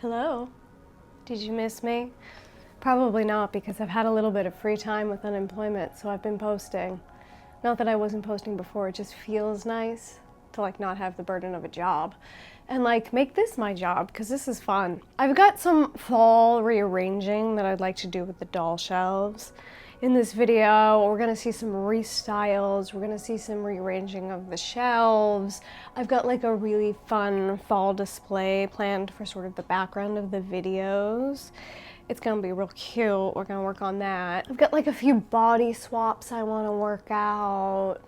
Hello. Did you miss me? Probably not, because I've had a little bit of free time with unemployment, so I've been posting. Not that I wasn't posting before, it just feels nice to not have the burden of a job and make this my job, because this is fun. I've got some fall rearranging that I'd like to do with the doll shelves. In this video, we're gonna see some restyles, we're gonna see some rearranging of the shelves. I've got a really fun fall display planned for sort of the background of the videos. It's gonna be real cute, we're gonna work on that. I've got a few body swaps I wanna work out.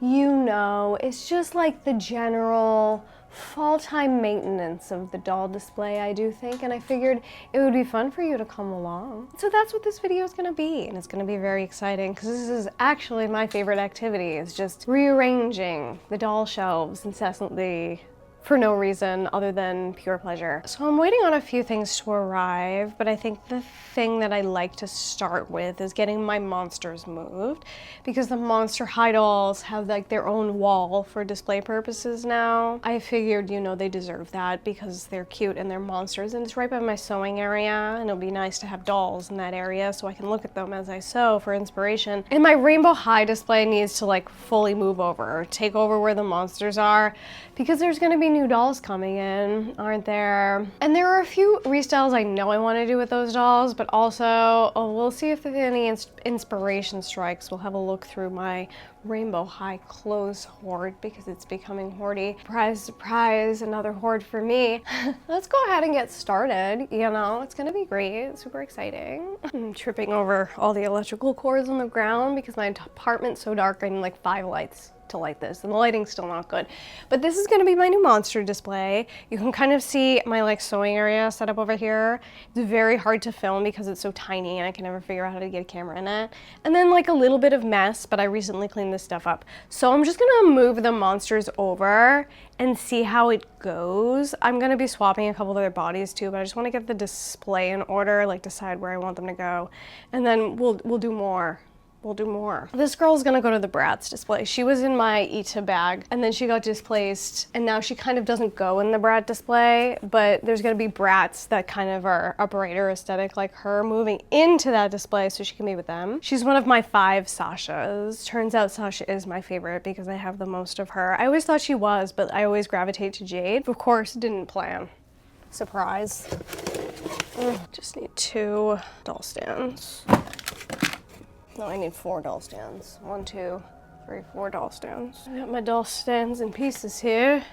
It's just the general fall time maintenance of the doll display, I do think, and I figured it would be fun for you to come along. So that's what this video is gonna be, and it's gonna be very exciting because this is actually my favorite activity, is just rearranging the doll shelves incessantly for no reason other than pure pleasure. So I'm waiting on a few things to arrive, but I think the thing that I like to start with is getting my monsters moved, because the Monster High dolls have their own wall for display purposes now. I figured, they deserve that because they're cute and they're monsters, and it's right by my sewing area, and it'll be nice to have dolls in that area so I can look at them as I sew for inspiration. And my Rainbow High display needs to fully move over, take over where the monsters are, because there's gonna be new dolls coming in, aren't there? And there are a few restyles I know I want to do with those dolls, but also we'll see if there's any inspiration strikes. We'll have a look through my Rainbow High clothes hoard, because it's becoming hoardy. Surprise, surprise, another hoard for me. Let's go ahead and get started. It's gonna be great, super exciting. I'm tripping over all the electrical cords on the ground because my apartment's so dark. I need 5 lights to light this, and the lighting's still not good. But this is gonna be my new monster display. You can kind of see my sewing area set up over here. It's very hard to film because it's so tiny and I can never figure out how to get a camera in it. And then a little bit of mess, but I recently cleaned this stuff up. So I'm just gonna move the monsters over and see how it goes. I'm gonna be swapping a couple of their bodies too, but I just wanna get the display in order, decide where I want them to go. And then we'll do more. We'll do more. This girl's gonna go to the Bratz display. She was in my Ita bag, and then she got displaced, and now she kind of doesn't go in the Brat display, but there's gonna be Brats that kind of are a brighter aesthetic like her moving into that display so she can be with them. She's one of my 5 Sashas. Turns out Sasha is my favorite because I have the most of her. I always thought she was, but I always gravitate to Jade. Of course, didn't plan. Surprise. Just need 2 doll stands. No, I need 4 doll stands. 1, 2, 3, 4 doll stands. I got my doll stands in pieces here.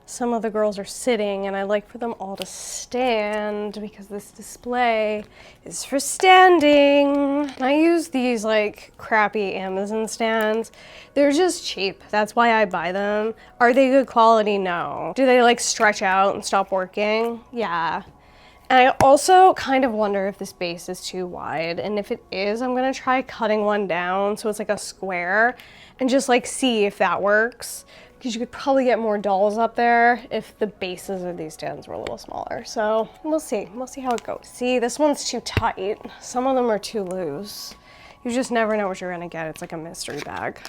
Some of the girls are sitting, and I like for them all to stand because this display is for standing. I use these crappy Amazon stands. They're just cheap. That's why I buy them. Are they good quality? No. Do they stretch out and stop working? Yeah. And I also kind of wonder if this base is too wide, and if it is, I'm gonna try cutting one down so it's a square and just see if that works, because you could probably get more dolls up there if the bases of these stands were a little smaller. So we'll see how it goes. See, this one's too tight. Some of them are too loose. You just never know what you're gonna get. It's like a mystery bag,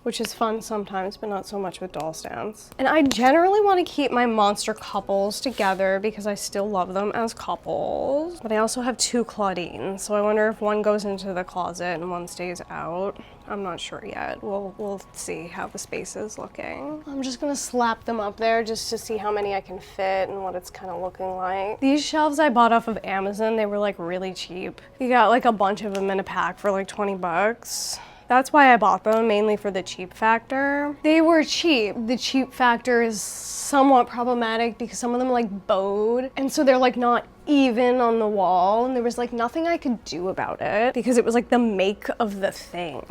which is fun sometimes, but not so much with doll stands. And I generally want to keep my monster couples together because I still love them as couples. But I also have 2 Claudines, so I wonder if one goes into the closet and one stays out. I'm not sure yet. We'll see how the space is looking. I'm just gonna slap them up there just to see how many I can fit and what it's kind of looking like. These shelves I bought off of Amazon, they were really cheap. You got a bunch of them in a pack for 20 bucks. That's why I bought them, mainly for the cheap factor. They were cheap. The cheap factor is somewhat problematic because some of them bowed, and so they're not even on the wall, and there was nothing I could do about it because it was the make of the thing.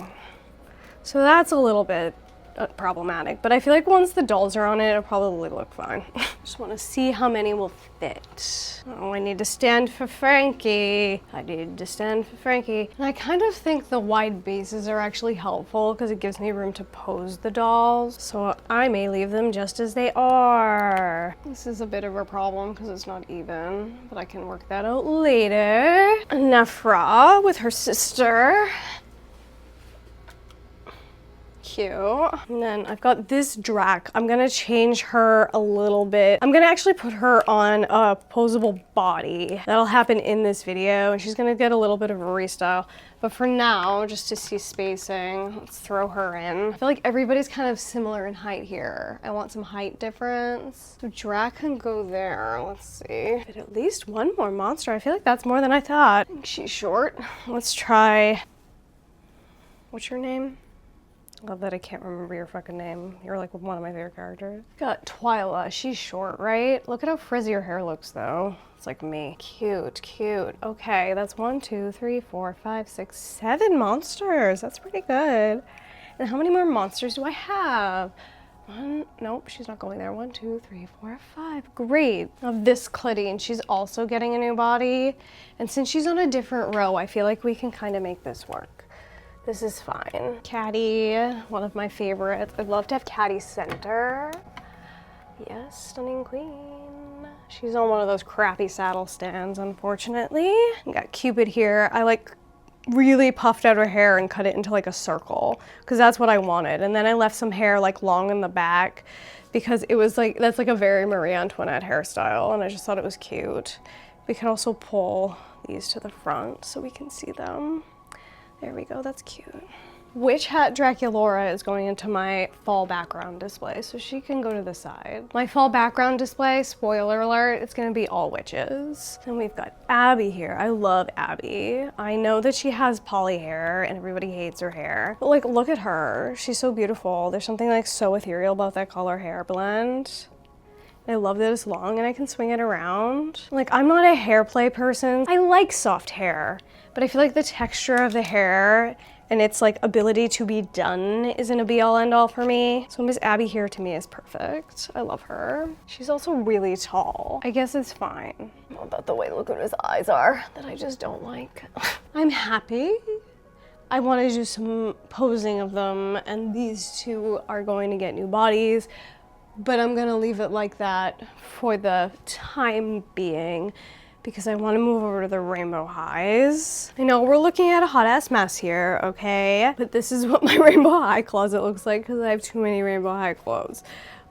So that's a little bit problematic, but I feel once the dolls are on it, it'll probably look fine. Just want to see how many will fit. Oh, I need to stand for Frankie. And I kind of think the wide bases are actually helpful because it gives me room to pose the dolls, so I may leave them just as they are. This is a bit of a problem because it's not even, but I can work that out later. Nefra with her sister. Cute. And then I've got this Drac. I'm gonna change her a little bit. I'm gonna actually put her on a posable body. That'll happen in this video, and she's gonna get a little bit of a restyle. But for now, just to see spacing, let's throw her in. I feel like everybody's kind of similar in height here. I want some height difference. So Drac can go there. Let's see. But at least one more monster. I feel like that's more than I thought. I think she's short. Let's try, what's your name? Love that I can't remember your fucking name. You're like one of my favorite characters. Got Twyla. She's short, right? Look at how frizzy her hair looks though. It's like me. Cute, cute. Okay, that's 1, 2, 3, 4, 5, 6, 7 monsters. That's pretty good. And how many more monsters do I have? One, nope, she's not going there. 1, 2, 3, 4, 5. Great. Of this Claudine, she's also getting a new body. And since she's on a different row, I feel like we can kind of make this work. This is fine. Caddy, one of my favorites. I'd love to have Caddy center. Yes, stunning queen. She's on one of those crappy saddle stands, unfortunately. We got Cupid here. I like really puffed out her hair and cut it into like a circle because that's what I wanted. And then I left some hair like long in the back because it was like, that's like a very Marie Antoinette hairstyle, and I just thought it was cute. We can also pull these to the front so we can see them. There we go, that's cute. Witch Hat Draculaura is going into my fall background display, so she can go to the side. My fall background display, spoiler alert, it's gonna be all witches. And we've got Abby here. I love Abby. I know that she has poly hair and everybody hates her hair, but like, look at her. She's so beautiful. There's something like so ethereal about that color hair blend. I love that it's long and I can swing it around. Like, I'm not a hair play person. I like soft hair, but I feel like the texture of the hair and its like ability to be done isn't a be all end all for me. So Miss Abby here to me is perfect. I love her. She's also really tall. I guess it's fine. Not about the way Luca's eyes are that I just don't like. I'm happy. I want to do some posing of them, and these two are going to get new bodies, but I'm gonna leave it like that for the time being because I want to move over to the Rainbow Highs. I know we're looking at a hot ass mess here, okay? But this is what my Rainbow High closet looks like because I have too many Rainbow High clothes.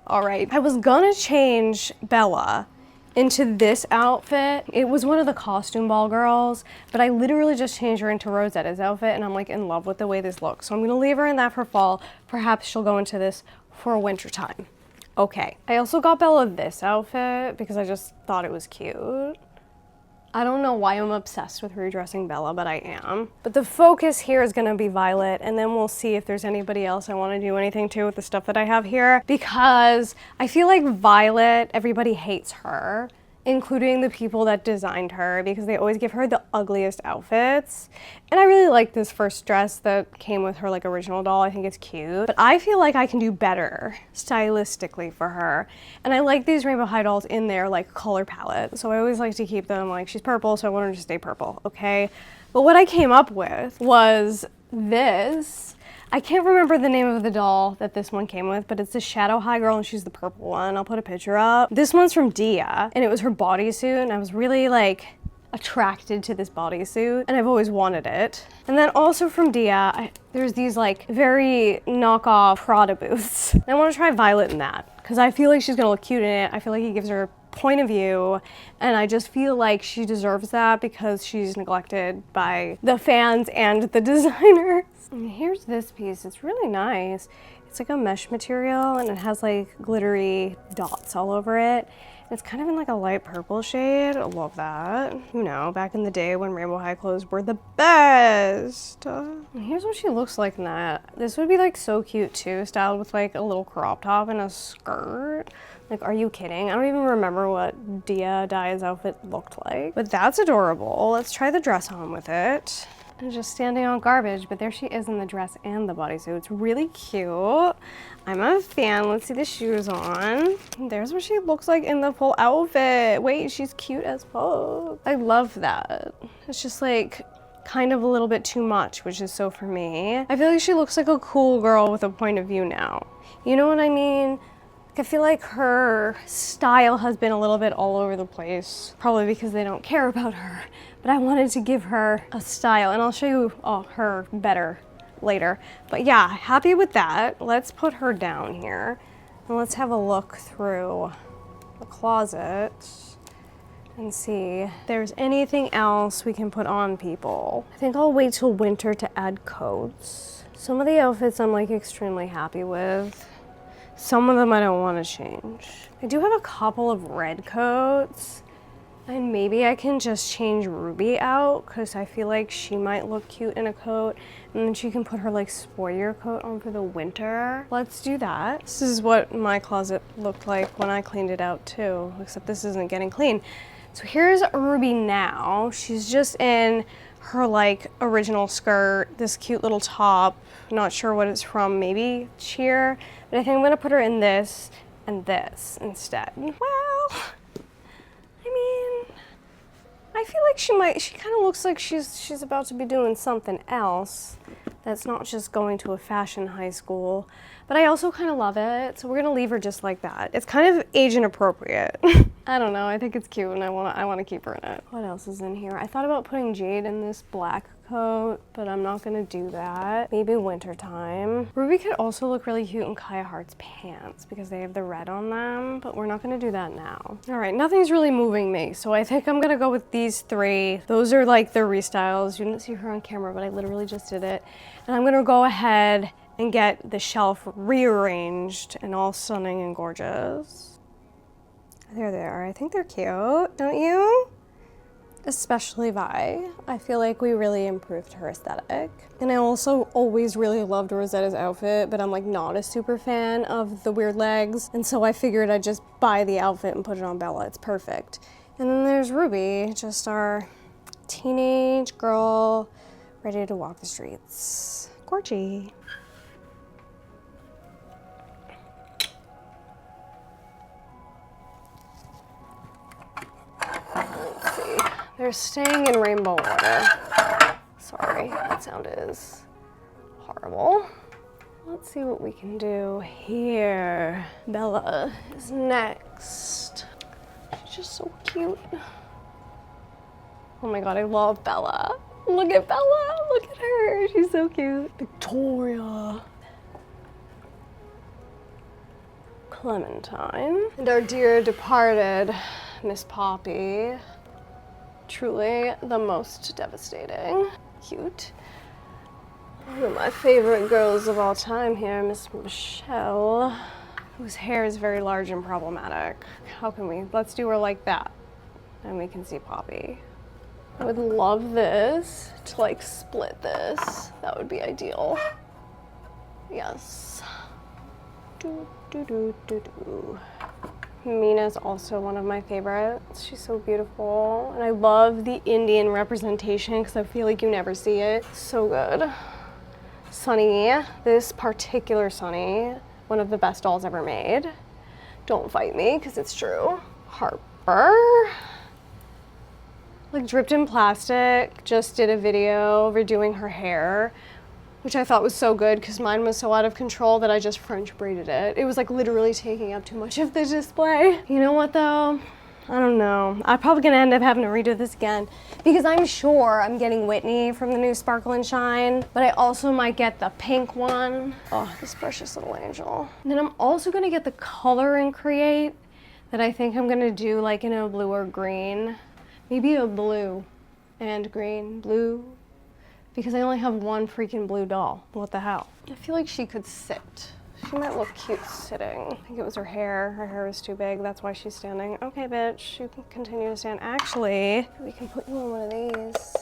All right, I was gonna change Bella into this outfit. It was one of the costume ball girls, but I literally just changed her into Rosetta's outfit and I'm like in love with the way this looks. So I'm gonna leave her in that for fall. Perhaps she'll go into this for winter time. Okay, I also got Bella this outfit because I just thought it was cute. I don't know why I'm obsessed with redressing Bella, but I am. But the focus here is gonna be Violet, and then we'll see if there's anybody else I wanna do anything to with the stuff that I have here, because I feel like Violet, everybody hates her, including the people that designed her, because they always give her the ugliest outfits. And I really like this first dress that came with her like original doll. I think it's cute, but I feel like I can do better stylistically for her. And I like these Rainbow High dolls in their like color palette. So I always like to keep them like, she's purple, so I want her to stay purple, okay? But what I came up with was this. I can't remember the name of the doll that this one came with, but it's the Shadow High girl and she's the purple one. I'll put a picture up. This one's from Dia and it was her bodysuit, and I was really like attracted to this bodysuit and I've always wanted it. And then also from Dia, there's these like very knockoff Prada boots. And I want to try Violet in that because I feel like she's gonna look cute in it. I feel like it gives her point of view, and I just feel like she deserves that because she's neglected by the fans and the designers. And here's this piece. It's really nice. It's like a mesh material and it has like glittery dots all over it. It's kind of in like a light purple shade. I love that. You know, back in the day when Rainbow High clothes were the best. And here's what she looks like in that. This would be like so cute too, styled with like a little crop top and a skirt. Like, are you kidding? I don't even remember what Dia's outfit looked like, but that's adorable. Let's try the dress on with it. And just standing on garbage, but there she is in the dress and the bodysuit. It's really cute. I'm a fan. Let's see the shoes on. There's what she looks like in the full outfit. Wait, she's cute as fuck. I love that. It's just like kind of a little bit too much, which is so for me. I feel like she looks like a cool girl with a point of view now. You know what I mean? I feel like her style has been a little bit all over the place, probably because they don't care about her, but I wanted to give her a style, and I'll show you her better later. But yeah, happy with that. Let's put her down here and let's have a look through the closet and see if there's anything else we can put on people. I think I'll wait till winter to add coats. Some of the outfits I'm like extremely happy with. Some of them I don't want to change. I do have a couple of red coats, and maybe I can just change Ruby out because I feel like she might look cute in a coat, and then she can put her like sportier coat on for the winter. Let's do that. This is what my closet looked like when I cleaned it out too, except this isn't getting clean. So here's Ruby now. She's just in her like original skirt, this cute little top. Not sure what it's from, maybe Cheer. But I think I'm gonna put her in this and this instead. Well, I mean, I feel like she kind of looks like she's about to be doing something else that's not just going to a fashion high school. But I also kind of love it, so we're gonna leave her just like that. It's kind of age inappropriate. I don't know, I think it's cute and I wanna keep her in it. What else is in here? I thought about putting Jade in this black coat, but I'm not gonna do that. Maybe wintertime. Ruby could also look really cute in Kaya Hart's pants because they have the red on them, but we're not gonna do that now. All right, nothing's really moving me, so I think I'm gonna go with these three. Those are like the restyles. You didn't see her on camera, but I literally just did it. And I'm gonna go ahead and get the shelf rearranged and all stunning and gorgeous. There they are. I think they're cute, don't you? Especially Vi. I feel like we really improved her aesthetic. And I also always really loved Rosetta's outfit, but I'm like not a super fan of the weird legs. And so I figured I'd just buy the outfit and put it on Bella. It's perfect. And then there's Ruby, just our teenage girl ready to walk the streets. Gorgy. Let's see. They're staying in rainbow order. Sorry, that sound is horrible. Let's see what we can do here. Bella is next. She's just so cute. Oh my god, I love Bella. Look at Bella, look at her. She's so cute. Victoria. Clementine. And our dear departed Miss Poppy. Truly the most devastating. Cute. One of my favorite girls of all time here, Miss Michelle, whose hair is very large and problematic. How can we? Let's do her like that, and we can see Poppy. I would love this to like split this. That would be ideal. Yes. Do, do, do, do, do. Mina's also one of my favorites. She's so beautiful. And I love the Indian representation because I feel like you never see it. So good. Sunny, this particular Sunny, one of the best dolls ever made. Don't fight me because it's true. Harper. Like dripped in plastic, just did a video redoing her hair, which I thought was so good because mine was so out of control that I just French braided it. It was like literally taking up too much of the display. You know what though? I don't know. I'm probably gonna end up having to redo this again because I'm sure I'm getting Whitney from the new Sparkle and Shine, but I also might get the pink one. Oh, this precious little angel. And then I'm also gonna get the Color and Create that I think I'm gonna do like in a blue or green. Maybe a blue and green, blue, because I only have one freaking blue doll. What the hell? I feel like she could sit. She might look cute sitting. I think it was her hair. Her hair is too big. That's why she's standing. Okay, bitch, you can continue to stand. Actually, we can put you on one of these.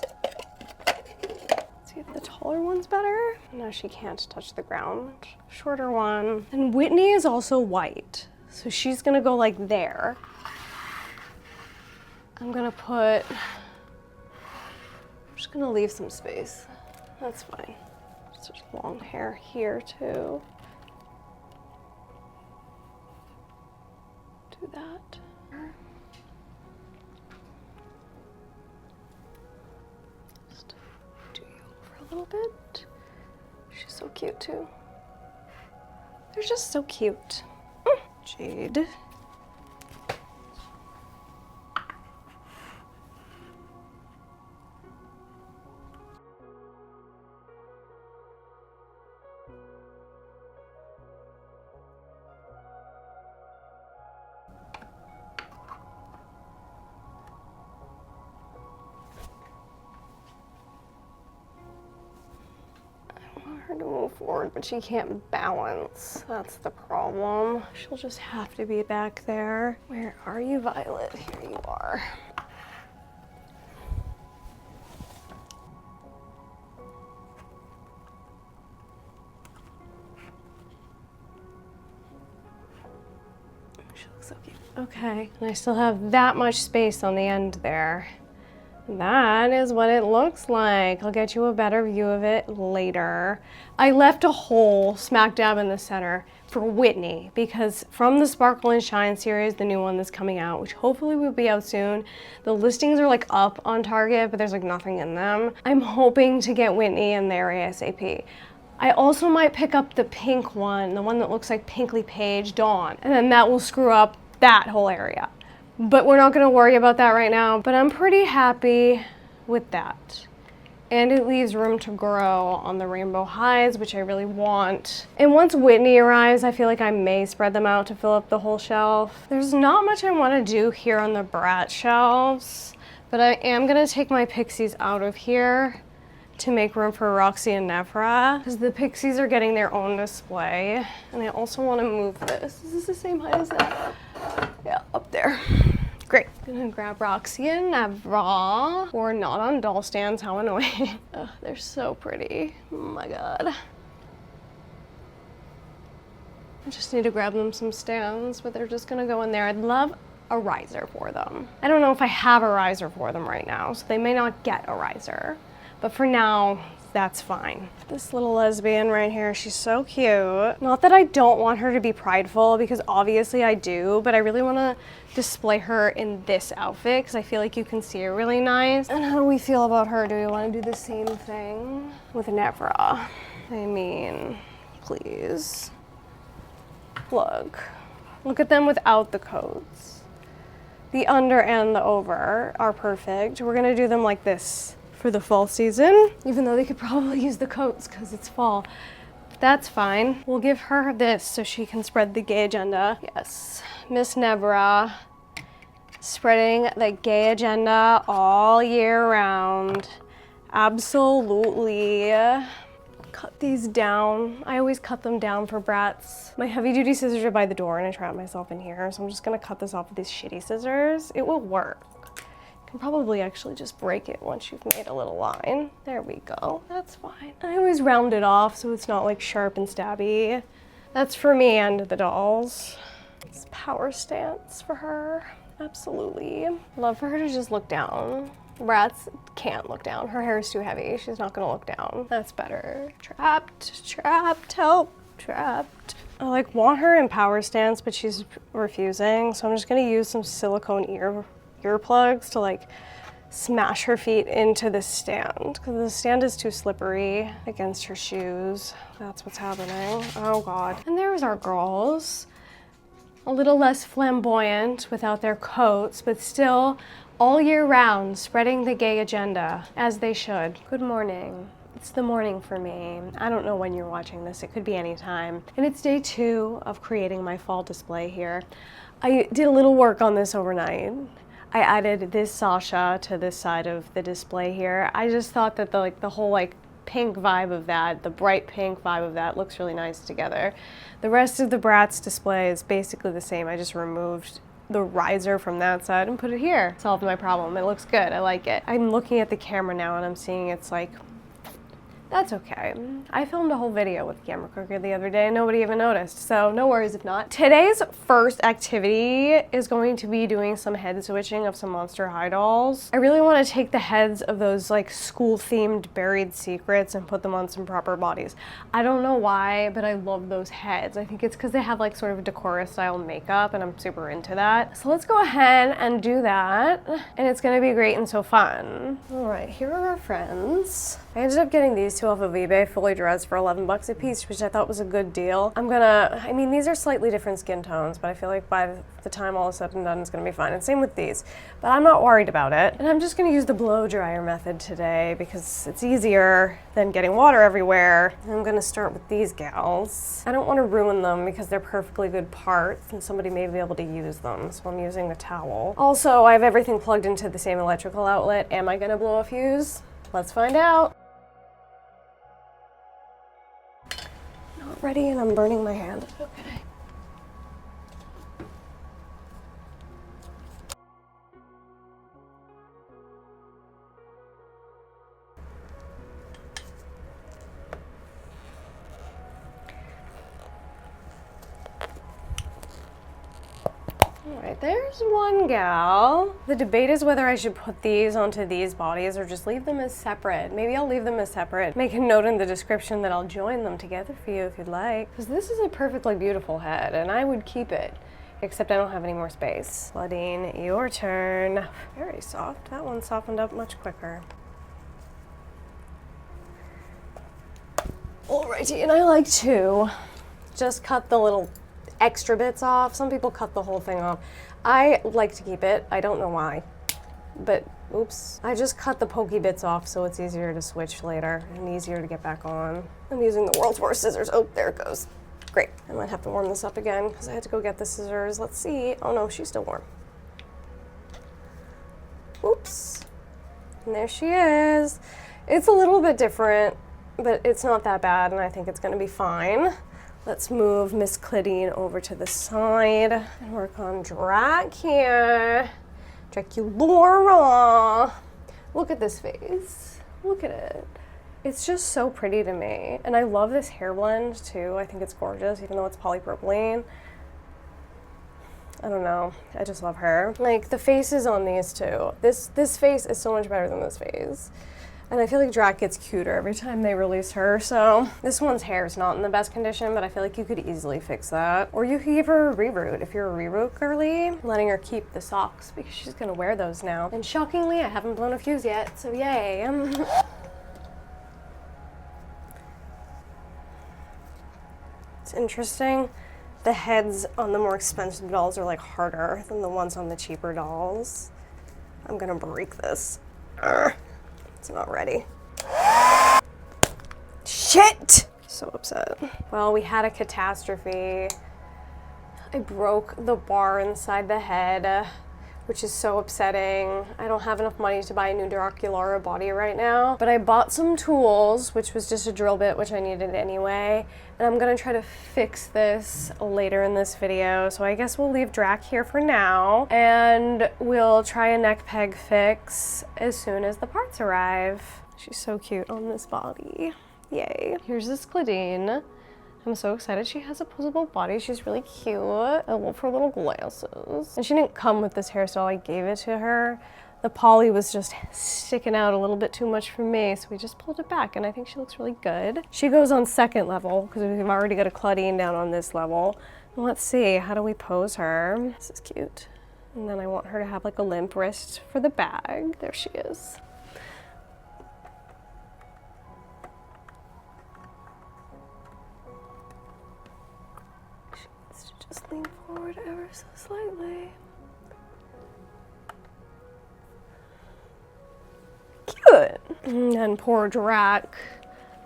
See if the taller one's better. No, she can't touch the ground. Shorter one. And Whitney is also white, so she's gonna go like there. I'm just gonna leave some space. That's fine. Just there's long hair here too. Do that. Just do you over a little bit. She's so cute too. They're just so cute. Jade. trying to move forward, but she can't balance. That's the problem. She'll just have to be back there. Where are you, Violet? Here you are. She looks so cute. Okay, and I still have that much space on the end there. That is what it looks like. I'll get you a better view of it later. I left a hole smack dab in the center for Whitney because from the Sparkle and Shine series, the new one that's coming out, which hopefully will be out soon, the listings are like up on Target, but there's like nothing in them. I'm hoping to get Whitney in there ASAP. I also might pick up the pink one, the one that looks like Pinkley Page Dawn, and then that will screw up that whole area. But we're not gonna worry about that right now, but I'm pretty happy with that. And it leaves room to grow on the Rainbow Highs, which I really want. And once Whitney arrives, I feel like I may spread them out to fill up the whole shelf. There's not much I wanna do here on the Brat shelves, but I am gonna take my Pixies out of here to make room for Roxy and Nephra, because the Pixies are getting their own display. And I also wanna move this. Is this the same height as that? Yeah, up there. Great. Gonna grab Roxy and Nephra, who are not on doll stands. How annoying. Ugh, they're so pretty. Oh my god. I just need to grab them some stands, but they're just gonna go in there. I'd love a riser for them. I don't know if I have a riser for them right now, so they may not get a riser. But for now, that's fine. This little lesbian right here, she's so cute. Not that I don't want her to be prideful, because obviously I do, but I really want to display her in this outfit because I feel like you can see her really nice. And how do we feel about her? Do we want to do the same thing with Nephra? I mean, please. Look at them without the coats. The under and the over are perfect. We're gonna do them like this for the fall season, even though they could probably use the coats because it's fall. That's fine. We'll give her this so she can spread the gay agenda. Yes, Miss Nephra, spreading the gay agenda all year round. Absolutely. Cut these down. I always cut them down for brats. My heavy duty scissors are by the door and I trapped myself in here, so I'm just gonna cut this off with these shitty scissors. It will work. Can probably actually just break it once you've made a little line. There we go, that's fine. I always round it off so it's not like sharp and stabby. That's for me and the dolls. It's power stance for her, absolutely. Love for her to just look down. Rats can't look down, her hair is too heavy, she's not gonna look down. That's better. Trapped, trapped, help, trapped. I like want her in power stance, but she's refusing, so I'm just gonna use some silicone earplugs to like smash her feet into the stand because the stand is too slippery against her shoes. That's what's happening. Oh god. And there's our girls. A little less flamboyant without their coats, but still all year round spreading the gay agenda as they should. Good morning. It's the morning for me. I don't know when you're watching this. It could be any time. And it's day 2 of creating my fall display here. I did a little work on this overnight. I added this Sasha to this side of the display here. I just thought that the whole pink vibe of that, the bright pink vibe of that looks really nice together. The rest of the Bratz display is basically the same. I just removed the riser from that side and put it here. Solved my problem. It looks good. I like it. I'm looking at the camera now and I'm seeing it's like, that's okay. I filmed a whole video with camera crooked the other day and nobody even noticed, so no worries if not. Today's first activity is going to be doing some head switching of some Monster High dolls. I really want to take the heads of those school-themed buried secrets and put them on some proper bodies. I don't know why, but I love those heads. I think it's because they have sort of Decora style makeup and I'm super into that. So let's go ahead and do that. And it's gonna be great and so fun. All right, here are our friends. I ended up getting these two off of eBay, fully dressed for 11 bucks a piece, which I thought was a good deal. I mean, these are slightly different skin tones, but I feel like by the time all is said and done, it's gonna be fine. And same with these, but I'm not worried about it. And I'm just gonna use the blow dryer method today because it's easier than getting water everywhere. And I'm gonna start with these gals. I don't wanna ruin them because they're perfectly good parts and somebody may be able to use them, so I'm using the towel. Also, I have everything plugged into the same electrical outlet. Am I gonna blow a fuse? Let's find out. ready and I'm burning my hand. Okay. All right, there's one gal. The debate is whether I should put these onto these bodies or just leave them as separate. Maybe I'll leave them as separate. Make a note in the description that I'll join them together for you if you'd like. Because this is a perfectly beautiful head and I would keep it, except I don't have any more space. Claudine, your turn. Very soft. That one softened up much quicker. Alrighty, and I like to just cut the little extra bits off. Some people cut the whole thing off. I like to keep it. I don't know why, but oops. I just cut the pokey bits off so it's easier to switch later and easier to get back on. I'm using the world's worst scissors. Oh, there it goes. Great. I might have to warm this up again because I had to go get the scissors. Let's see. Oh no, she's still warm. Oops. And there she is. It's a little bit different, but it's not that bad and I think it's gonna be fine. Let's move Miss Claudine over to the side and work on Drac here. Draculaura. Look at this face. Look at it. It's just so pretty to me. And I love this hair blend too. I think it's gorgeous, even though it's polypropylene. I don't know. I just love her. Like the faces on these two. This face is so much better than this face. And I feel like Drac gets cuter every time they release her, so this one's hair is not in the best condition, but I feel like you could easily fix that. Or you could give her a reroot if you're a reroot girly, letting her keep the socks because she's gonna wear those now. And shockingly, I haven't blown a fuse yet, so yay. It's interesting. The heads on the more expensive dolls are like harder than the ones on the cheaper dolls. I'm gonna break this. Urgh. It's not ready. Shit! So upset. Well, we had a catastrophe. I broke the bar inside the head, which is so upsetting. I don't have enough money to buy a new Draculaura body right now, but I bought some tools, which was just a drill bit, which I needed anyway, and I'm gonna try to fix this later in this video. So I guess we'll leave Drac here for now, and we'll try a neck peg fix as soon as the parts arrive. She's so cute on this body. Yay. Here's this Claudine. I'm so excited she has a posable body. She's really cute. I love her little glasses. And she didn't come with this hairstyle. I gave it to her. The poly was just sticking out a little bit too much for me, so we just pulled it back, and I think she looks really good. She goes on second level because we've already got a Claudine down on this level. Let's see, how do we pose her? This is cute. And then I want her to have like a limp wrist for the bag. There she is. Just lean forward ever so slightly. Cute. And poor Drac.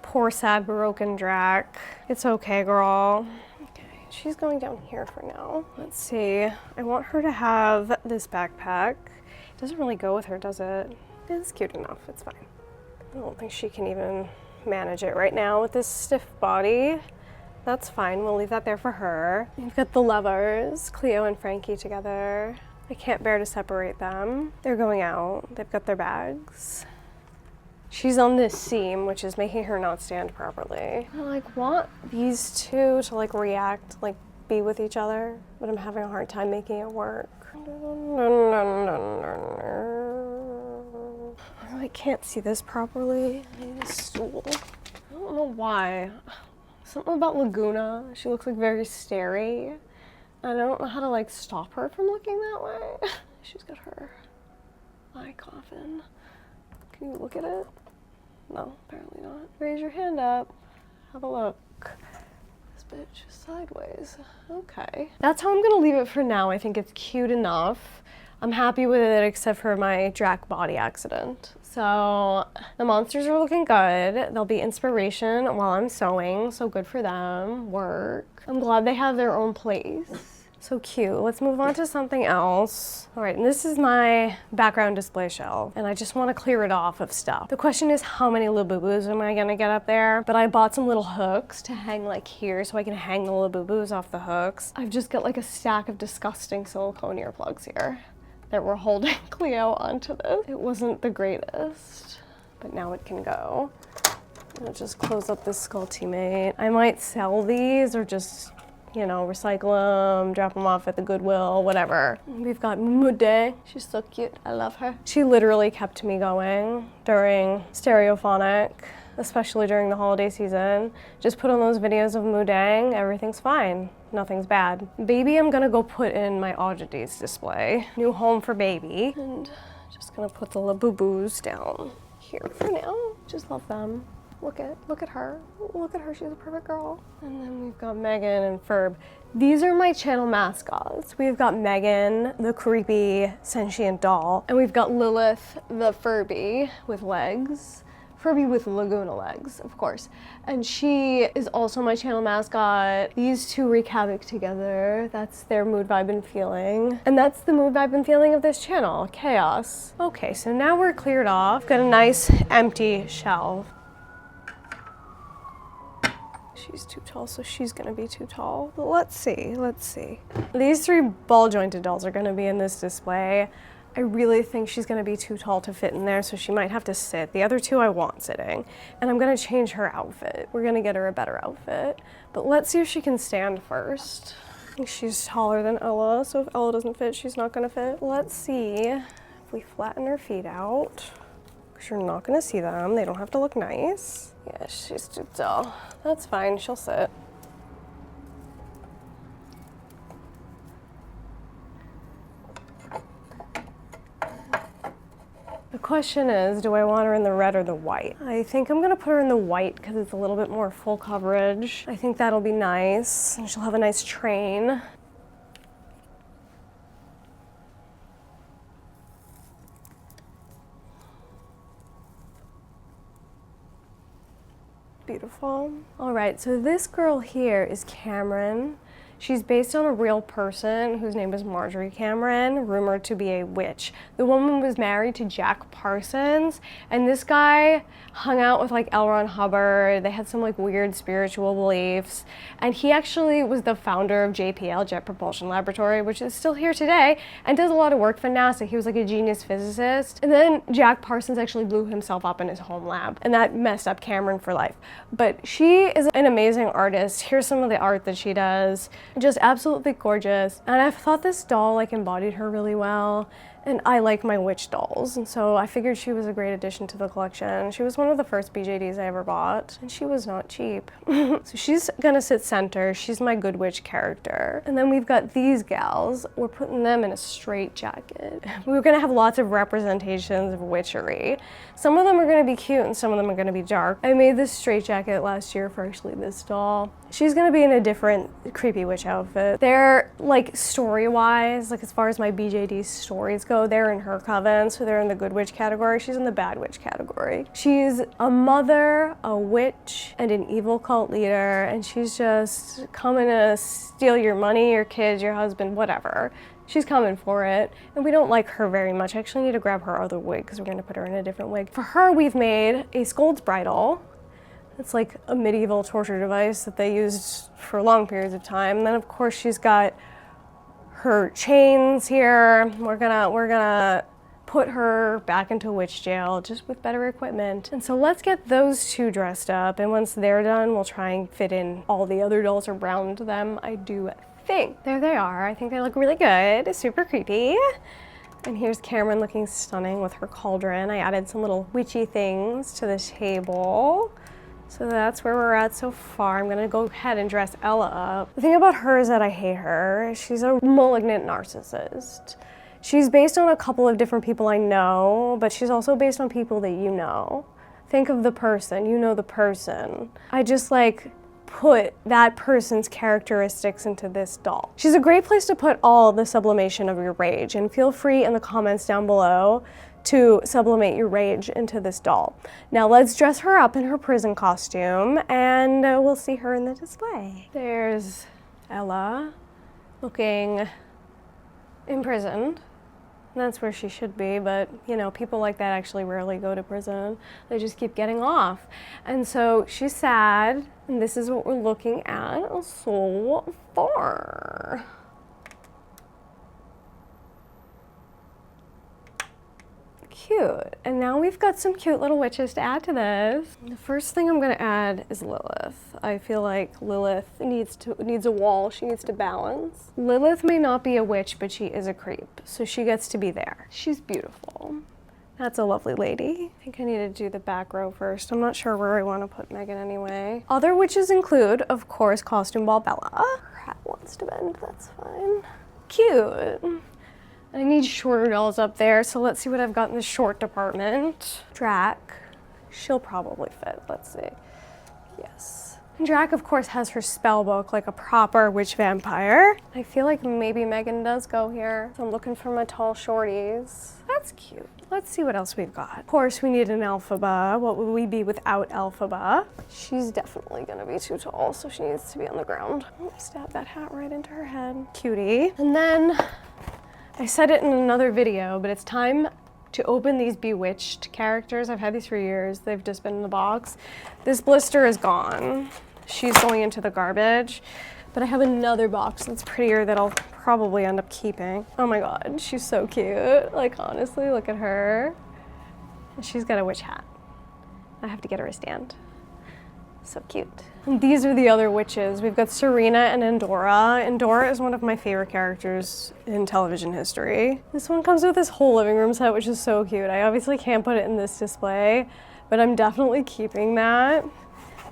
Poor sad broken Drac. It's okay, girl. Okay, she's going down here for now. Let's see. I want her to have this backpack. It doesn't really go with her, does it? It's cute enough. It's fine. I don't think she can even manage it right now with this stiff body. That's fine, we'll leave that there for her. We've got the lovers, Cleo and Frankie together. I can't bear to separate them. They're going out, they've got their bags. She's on this seam, which is making her not stand properly. I like want these two to like react, like be with each other, but I'm having a hard time making it work. I can't see this properly. I need a stool. I don't know why. Something about Laguna. She looks like very starey. I don't know how to like stop her from looking that way. She's got her eye coffin. Can you look at it? No, apparently not. Raise your hand up. Have a look. This bitch is sideways. Okay. That's how I'm gonna leave it for now. I think it's cute enough. I'm happy with it except for my Drac body accident. So the monsters are looking good. They'll be inspiration while I'm sewing, so good for them. Work. I'm glad they have their own place. So cute. Let's move on to something else. All right, and this is my background display shelf, and I just want to clear it off of stuff. The question is, how many Labubus am I gonna get up there? But I bought some little hooks to hang like here so I can hang the Labubus off the hooks. I've just got like a stack of disgusting silicone earplugs here that were holding Cleo onto this. It wasn't the greatest, but now it can go. I'll just close up this Skull Teammate. I might sell these or just, you know, recycle them, drop them off at the Goodwill, whatever. We've got Mude. She's so cute. I love her. She literally kept me going during Stereophonic, especially during the holiday season. Just put on those videos of Mudang, everything's fine. Nothing's bad. Baby, I'm gonna go put in my oddities display. New home for Baby. And just gonna put the Labubus down here for now. Just love them. Look at her. Look at her, she's a perfect girl. And then we've got Megan and Ferb. These are my channel mascots. We've got Megan, the creepy sentient doll, and we've got Lilith, the Furby with legs. Furby with Laguna legs, of course. And she is also my channel mascot. These two wreak havoc together. That's their mood, vibe, and feeling. And that's the mood, vibe, and feeling of this channel, chaos. Okay, so now we're cleared off. Got a nice empty shelf. She's too tall, so she's gonna be too tall. But let's see. These three ball jointed dolls are gonna be in this display. I really think she's gonna be too tall to fit in there, so she might have to sit. The other two I want sitting. And I'm gonna change her outfit. We're gonna get her a better outfit. But let's see if she can stand first. I think she's taller than Ella, so if Ella doesn't fit, she's not gonna fit. Let's see if we flatten her feet out. Because you're not gonna see them. They don't have to look nice. Yeah, she's too tall. That's fine, she'll sit. The question is, do I want her in the red or the white? I think I'm gonna put her in the white because it's a little bit more full coverage. I think that'll be nice, and she'll have a nice train. Beautiful. All right, so this girl here is Cameron. She's based on a real person whose name is Marjorie Cameron, rumored to be a witch. The woman was married to Jack Parsons, and this guy hung out with like L. Ron Hubbard. They had some like weird spiritual beliefs, and he actually was the founder of JPL, Jet Propulsion Laboratory, which is still here today and does a lot of work for NASA. He was like a genius physicist, and then Jack Parsons actually blew himself up in his home lab, and that messed up Cameron for life. But she is an amazing artist. Here's some of the art that she does. Just absolutely gorgeous. And I thought this doll like embodied her really well. And I like my witch dolls, and so I figured she was a great addition to the collection. She was one of the first BJDs I ever bought, and she was not cheap. So she's gonna sit center. She's my good witch character. And then we've got these gals. We're putting them in a straight jacket. We're gonna have lots of representations of witchery. Some of them are gonna be cute, and some of them are gonna be dark. I made this straight jacket last year for actually this doll. She's gonna be in a different creepy witch outfit. They're like story-wise, like as far as my BJD stories go, they're in her coven, so they're in the good witch category. She's in the bad witch category. She's a mother, a witch, and an evil cult leader, and she's just coming to steal your money, your kids, your husband, whatever. She's coming for it, and we don't like her very much. I actually need to grab her other wig because we're gonna put her in a different wig. For her, we've made a Scold's Bridle. It's like a medieval torture device that they used for long periods of time. And then of course she's got her chains here. We're gonna put her back into witch jail just with better equipment. And so let's get those two dressed up, and once they're done, we'll try and fit in all the other dolls around them, I do think. There they are. I think they look really good. It's super creepy. And here's Cameron looking stunning with her cauldron. I added some little witchy things to the table. So that's where we're at so far. I'm gonna go ahead and dress Ella up. The thing about her is that I hate her. She's a malignant narcissist. She's based on a couple of different people I know, but she's also based on people that you know. Think of the person, you know the person. I just like put that person's characteristics into this doll. She's a great place to put all the sublimation of your rage, and feel free in the comments down below to sublimate your rage into this doll. Now let's dress her up in her prison costume, and we'll see her in the display. There's Ella. looking imprisoned. And that's where she should be, but you know, people like that actually rarely go to prison. They just keep getting off. And so she's sad, and this is what we're looking at so far. Cute. And now we've got some cute little witches to add to this. The first thing I'm gonna add is Lilith. I feel like Lilith needs a wall. She needs to balance. Lilith may not be a witch, but she is a creep, so she gets to be there. She's beautiful. That's a lovely lady. I think I need to do the back row first. I'm not sure where I want to put Megan anyway. Other witches include, of course, Costume Ball Bella. Her hat wants to bend, that's fine. Cute. I need shorter dolls up there, so let's see what I've got in the short department. Drac, she'll probably fit, let's see. Yes. And Drac, of course, has her spell book like a proper witch vampire. I feel like maybe Megan does go here, so I'm looking for my tall shorties. That's cute. Let's see what else we've got. Of course, we need an Elphaba. What would we be without Elphaba? She's definitely gonna be too tall, so she needs to be on the ground. Oh, stab that hat right into her head. Cutie. And then, I said it in another video, but it's time to open these Bewitched characters. I've had these for years. They've just been in the box. This blister is gone. She's going into the garbage, but I have another box that's prettier that I'll probably end up keeping. Oh my God, she's so cute. Like, honestly, look at her. And she's got a witch hat. I have to get her a stand. So cute. And these are the other witches. We've got Serena and Endora. Endora is one of my favorite characters in television history. This one comes with this whole living room set, which is so cute. I obviously can't put it in this display, but I'm definitely keeping that.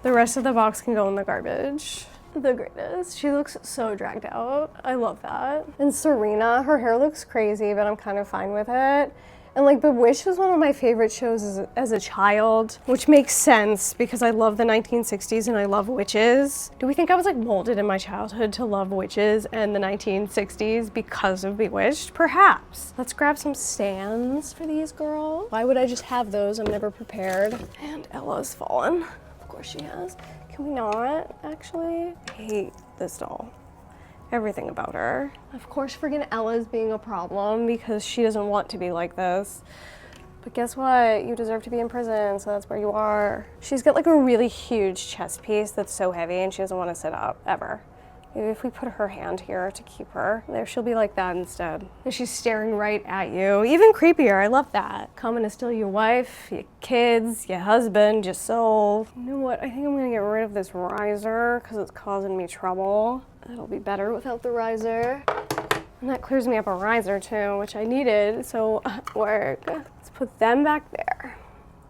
The rest of the box can go in the garbage. The greatest. She looks so dragged out. I love that. And Serena, her hair looks crazy, but I'm kind of fine with it. And like Bewitched was one of my favorite shows as a child, which makes sense because I love the 1960s and I love witches. Do we think I was like molded in my childhood to love witches and the 1960s because of Bewitched? Perhaps. Let's grab some stands for these girls. Why would I just have those? I'm never prepared. And Ella's fallen. Of course she has. Can we not, actually? I hate this doll. Everything about her. Of course, friggin' Ella's being a problem because she doesn't want to be like this. But guess what? You deserve to be in prison, so that's where you are. She's got like a really huge chest piece that's so heavy and she doesn't want to sit up, ever. Maybe if we put her hand here to keep her, there she'll be like that instead. And she's staring right at you. Even creepier, I love that. Coming to steal your wife, your kids, your husband, your soul. You know what, I think I'm gonna get rid of this riser because it's causing me trouble. That'll be better without the riser. And that clears me up a riser too, which I needed, so work. Let's put them back there.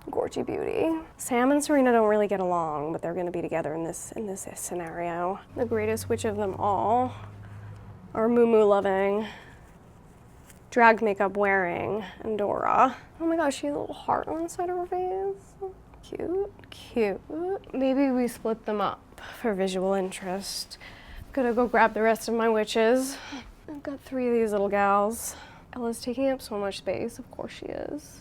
Gorgy beauty. Sam and Serena don't really get along, but they're gonna be together in this scenario. The greatest witch of them all, our moo-moo loving, drag makeup wearing Endora. Oh my gosh, she has a little heart on the side of her face. Cute, cute. Maybe we split them up for visual interest. Gonna go grab the rest of my witches. I've got 3 of these little gals. Ella's taking up so much space, of course she is.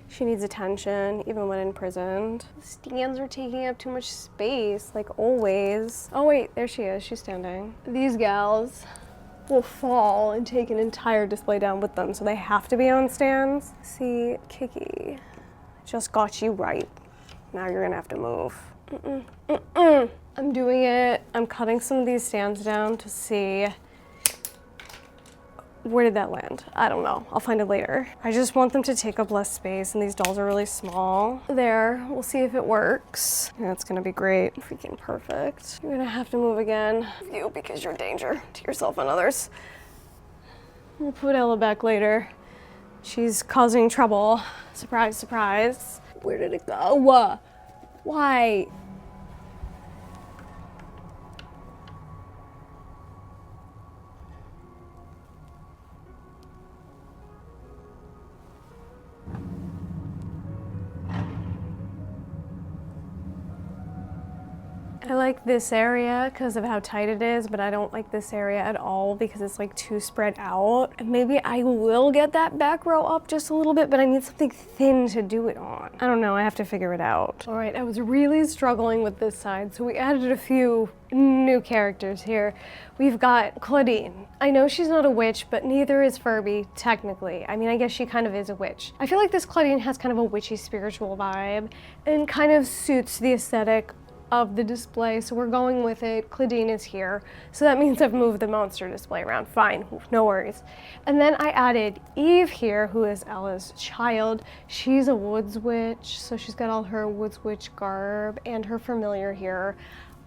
She needs attention, even when imprisoned. The stands are taking up too much space, like always. Oh wait, there she is, she's standing. These gals will fall and take an entire display down with them, so they have to be on stands. See, Kiki, just got you right. Now you're gonna have to move. I'm doing it. I'm cutting some of these stands down to see. Where did that land? I don't know. I'll find it later. I just want them to take up less space, and these dolls are really small. There, we'll see if it works. Yeah, it's gonna be great. Freaking perfect. You're gonna have to move again. You, because you're a danger to yourself and others. We'll put Ella back later. She's causing trouble. Surprise, surprise. Where did it go? Why? I like this area because of how tight it is, but I don't like this area at all because it's like too spread out. And maybe I will get that back row up just a little bit, but I need something thin to do it on. I don't know, I have to figure it out. All right, I was really struggling with this side, so we added a few new characters here. We've got Claudine. I know she's not a witch, but neither is Furby, technically. I mean, I guess she kind of is a witch. I feel like this Claudine has kind of a witchy spiritual vibe and kind of suits the aesthetic of the display, so we're going with it. Claudine is here, so that means I've moved the monster display around. Fine, no worries. And then I added Eve here, who is Ella's child. She's a woods witch, so she's got all her woods witch garb and her familiar here.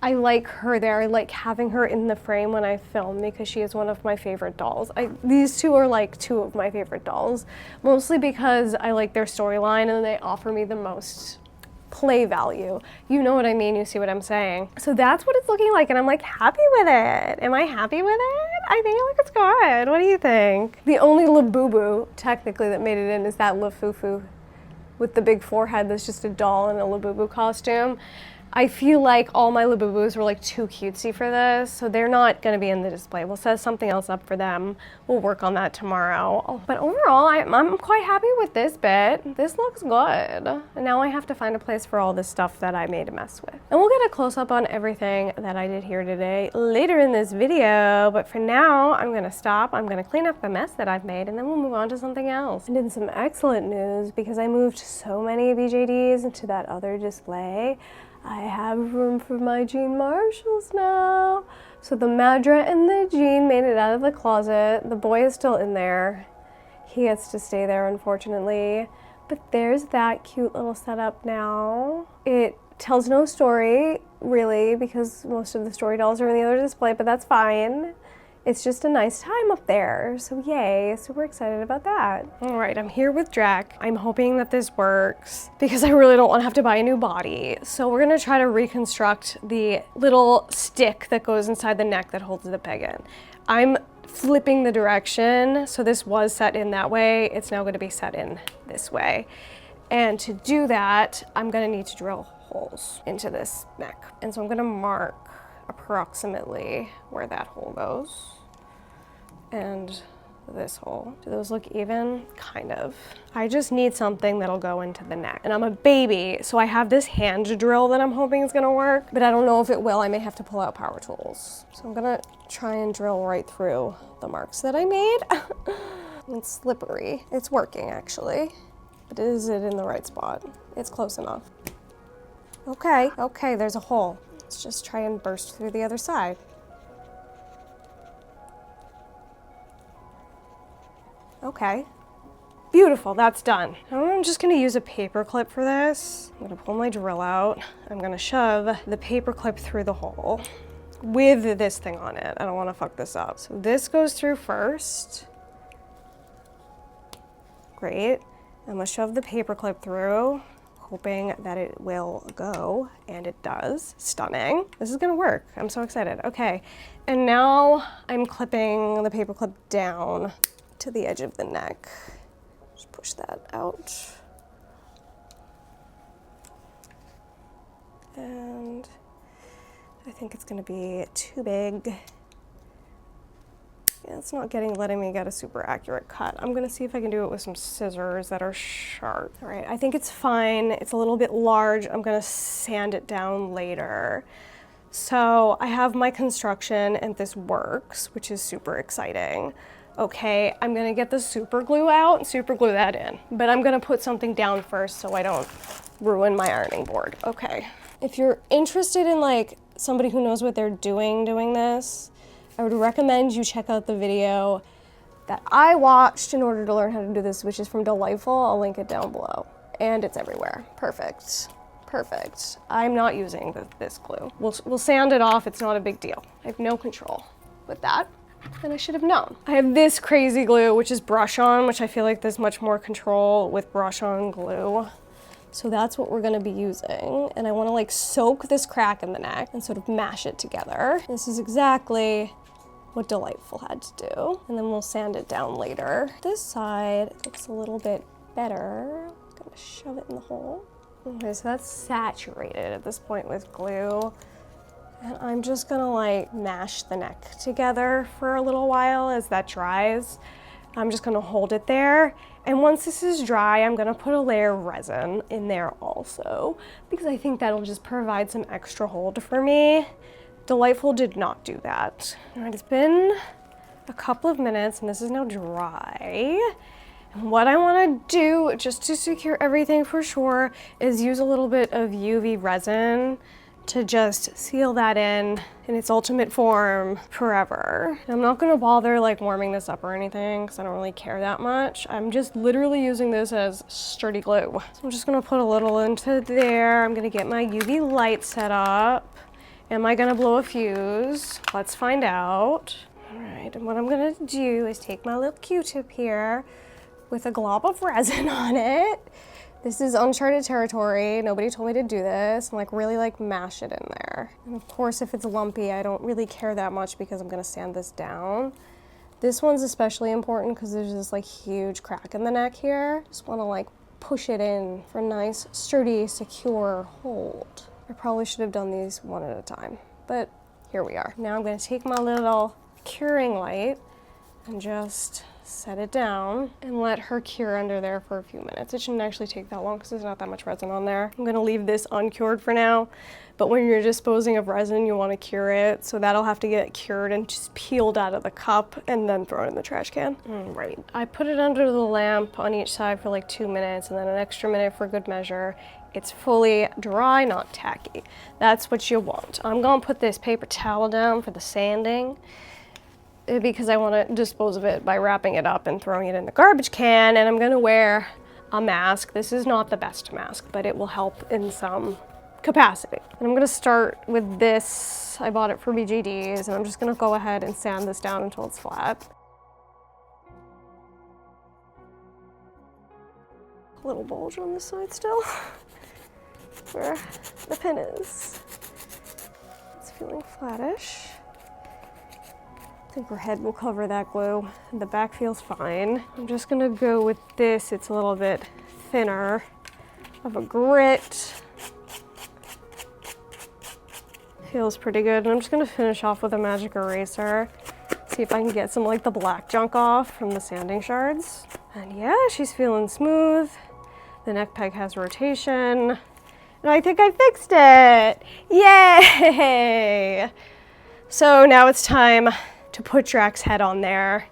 I like her there. I like having her in the frame when I film because she is one of my favorite dolls. These two are like two of my favorite dolls, mostly because I like their storyline and they offer me the most play value. You know what I mean, you see what I'm saying. So that's what it's looking like and I'm like happy with it. Am I happy with it? I think it looks good. What do you think? The only Labubu technically that made it in is that Lafufu with the big forehead that's just a doll in a Labubu costume. I feel like all my Labubus were like too cutesy for this, so they're not gonna be in the display. We'll set something else up for them. We'll work on that tomorrow. But overall, I'm quite happy with this bit. This looks good. And now I have to find a place for all this stuff that I made a mess with. And we'll get a close-up on everything that I did here today later in this video, but for now, I'm gonna stop. I'm gonna clean up the mess that I've made, and then we'll move on to something else. And in some excellent news, because I moved so many BJDs into that other display, I have room for my Jean Marshalls now. So the Madra and the Jean made it out of the closet. The boy is still in there. He gets to stay there, unfortunately. But there's that cute little setup now. It tells no story, really, because most of the story dolls are in the other display, but that's fine. It's just a nice time up there, so yay, super excited about that. All right, I'm here with Drac. I'm hoping that this works because I really don't want to have to buy a new body. So we're gonna try to reconstruct the little stick that goes inside the neck that holds the peg in. I'm flipping the direction, so this was set in that way. It's now gonna be set in this way. And to do that, I'm gonna need to drill holes into this neck. And so I'm gonna mark approximately where that hole goes. And this hole. Do those look even? Kind of. I just need something that'll go into the neck. And I'm a baby, so I have this hand drill that I'm hoping is gonna work, but I don't know if it will. I may have to pull out power tools. So I'm gonna try and drill right through the marks that I made. It's slippery. It's working, actually. But is it in the right spot? It's close enough. Okay, there's a hole. Let's just try and burst through the other side. Okay. Beautiful, that's done. Now I'm just gonna use a paper clip for this. I'm gonna pull my drill out. I'm gonna shove the paper clip through the hole with this thing on it. I don't wanna fuck this up. So this goes through first. Great. I'm gonna shove the paper clip through, hoping that it will go, and it does. Stunning. This is gonna work. I'm so excited. Okay, and now I'm clipping the paper clip down to the edge of the neck. Just push that out. And I think it's gonna be too big. Yeah, it's not letting me get a super accurate cut. I'm gonna see if I can do it with some scissors that are sharp. All right, I think it's fine. It's a little bit large. I'm gonna sand it down later. So I have my construction and this works, which is super exciting. Okay, I'm gonna get the super glue out and super glue that in. But I'm gonna put something down first so I don't ruin my ironing board. Okay. If you're interested in like somebody who knows what they're doing this, I would recommend you check out the video that I watched in order to learn how to do this, which is from Delightful. I'll link it down below. And it's everywhere. Perfect. Perfect. I'm not using this glue. We'll sand it off. It's not a big deal. I have no control with that. And I should have known. I have this crazy glue, which is brush on, which I feel like there's much more control with brush on glue. So that's what we're gonna be using. And I wanna like soak this crack in the neck and sort of mash it together. This is exactly what Delightful had to do. And then we'll sand it down later. This side looks a little bit better. I'm gonna shove it in the hole. Okay, so that's saturated at this point with glue. And I'm just gonna like mash the neck together for a little while as that dries. I'm just gonna hold it there. And once this is dry, I'm gonna put a layer of resin in there also, because I think that'll just provide some extra hold for me. Delightful did not do that. All right, it's been a couple of minutes and this is now dry. And what I wanna do, just to secure everything for sure, is use a little bit of UV resin to just seal that in its ultimate form forever. I'm not gonna bother like warming this up or anything because I don't really care that much. I'm just literally using this as sturdy glue. So I'm just gonna put a little into there. I'm gonna get my UV light set up. Am I gonna blow a fuse? Let's find out. All right, and what I'm gonna do is take my little Q-tip here with a glob of resin on it. This is uncharted territory. Nobody told me to do this. And like really like mash it in there. And of course, if it's lumpy, I don't really care that much because I'm gonna sand this down. This one's especially important because there's this like huge crack in the neck here. Just wanna like push it in for a nice, sturdy, secure hold. I probably should have done these one at a time, but here we are. Now I'm gonna take my little curing light and just set it down and let her cure under there for a few minutes. It shouldn't actually take that long because there's not that much resin on there. I'm gonna leave this uncured for now, but when you're disposing of resin, you wanna cure it. So that'll have to get cured and just peeled out of the cup and then thrown in the trash can. Right, I put it under the lamp on each side for like 2 minutes and then an extra minute for good measure. It's fully dry, not tacky. That's what you want. I'm gonna put this paper towel down for the sanding because I want to dispose of it by wrapping it up and throwing it in the garbage can, and I'm gonna wear a mask. This is not the best mask, but it will help in some capacity. And I'm gonna start with this. I bought it for BJDs, and I'm just gonna go ahead and sand this down until it's flat. A little bulge on this side still, where the pin is. It's feeling flattish. I think her head will cover that glue. The back feels fine. I'm just gonna go with this. It's a little bit thinner of a grit. Feels pretty good. And I'm just gonna finish off with a magic eraser. See if I can get some like the black junk off from the sanding shards. And yeah, she's feeling smooth. The neck peg has rotation. And I think I fixed it. Yay! So now it's time to put Drac's head on there.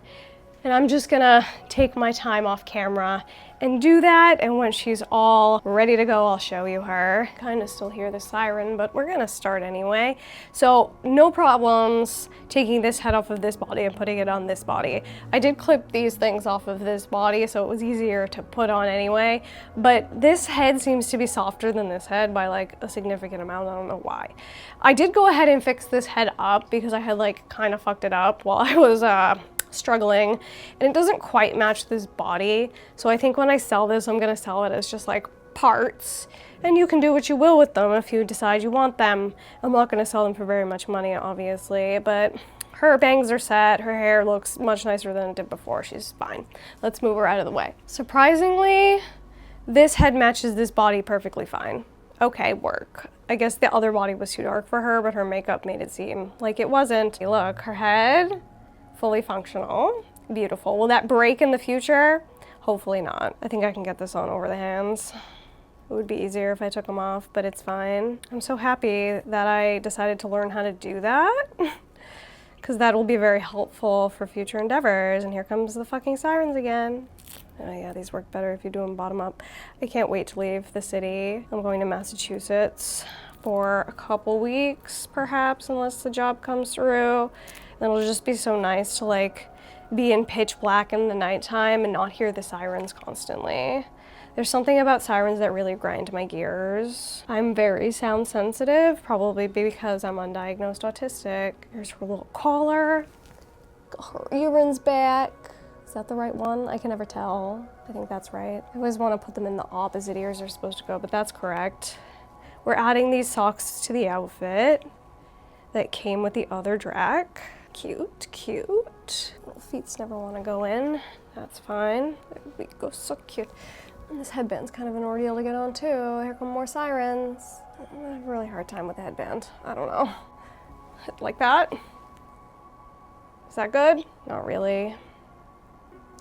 And I'm just gonna take my time off camera and do that. And when she's all ready to go, I'll show you her. Kind of still hear the siren, but we're gonna start anyway. So no problems taking this head off of this body and putting it on this body. I did clip these things off of this body, so it was easier to put on anyway. But this head seems to be softer than this head by like a significant amount. I don't know why. I did go ahead and fix this head up because I had like kind of fucked it up while I was struggling, and it doesn't quite match this body. So I think when I sell this, I'm gonna sell it as just like parts, and you can do what you will with them if you decide you want them. I'm not gonna sell them for very much money, obviously, but her bangs are set, her hair looks much nicer than it did before. She's fine. Let's move her out of the way. Surprisingly, this head matches this body perfectly fine. Okay, work. I guess the other body was too dark for her, but her makeup made it seem like it wasn't. Look, her head, fully functional, beautiful. Will that break in the future? Hopefully not. I think I can get this on over the hands. It would be easier if I took them off, but it's fine. I'm so happy that I decided to learn how to do that because that will be very helpful for future endeavors. And here comes the fucking sirens again. Oh yeah, these work better if you do them bottom up. I can't wait to leave the city. I'm going to Massachusetts for a couple weeks, perhaps, unless the job comes through. And it'll just be so nice to like be in pitch black in the nighttime and not hear the sirens constantly. There's something about sirens that really grind my gears. I'm very sound sensitive, probably because I'm undiagnosed autistic. Here's her little collar. Her earrings back. Is that the right one? I can never tell. I think that's right. I always want to put them in the opposite ears they're supposed to go, but that's correct. We're adding these socks to the outfit that came with the other Drac. Cute, cute. Little feets never want to go in. That's fine. There we go, so cute. And this headband's kind of an ordeal to get on too. Here come more sirens. I have a really hard time with the headband. I don't know. Like that. Is that good? Not really.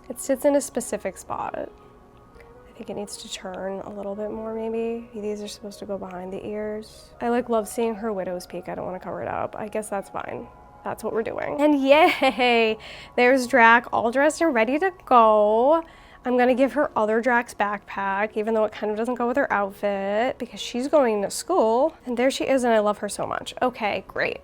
It sits in a specific spot. I think it needs to turn a little bit more maybe. These are supposed to go behind the ears. I like love seeing her widow's peak. I don't want to cover it up. I guess that's fine. That's what we're doing. And yay, there's Drac all dressed and ready to go. I'm gonna give her other Drac's backpack, even though it kind of doesn't go with her outfit because she's going to school. And there she is, and I love her so much. Okay, great.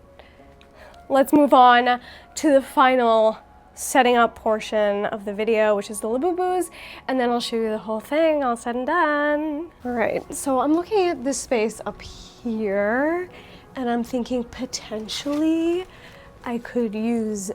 Let's move on to the final setting up portion of the video, which is the Labubu's, and then I'll show you the whole thing all said and done. All right, so I'm looking at this space up here, and I'm thinking potentially I could use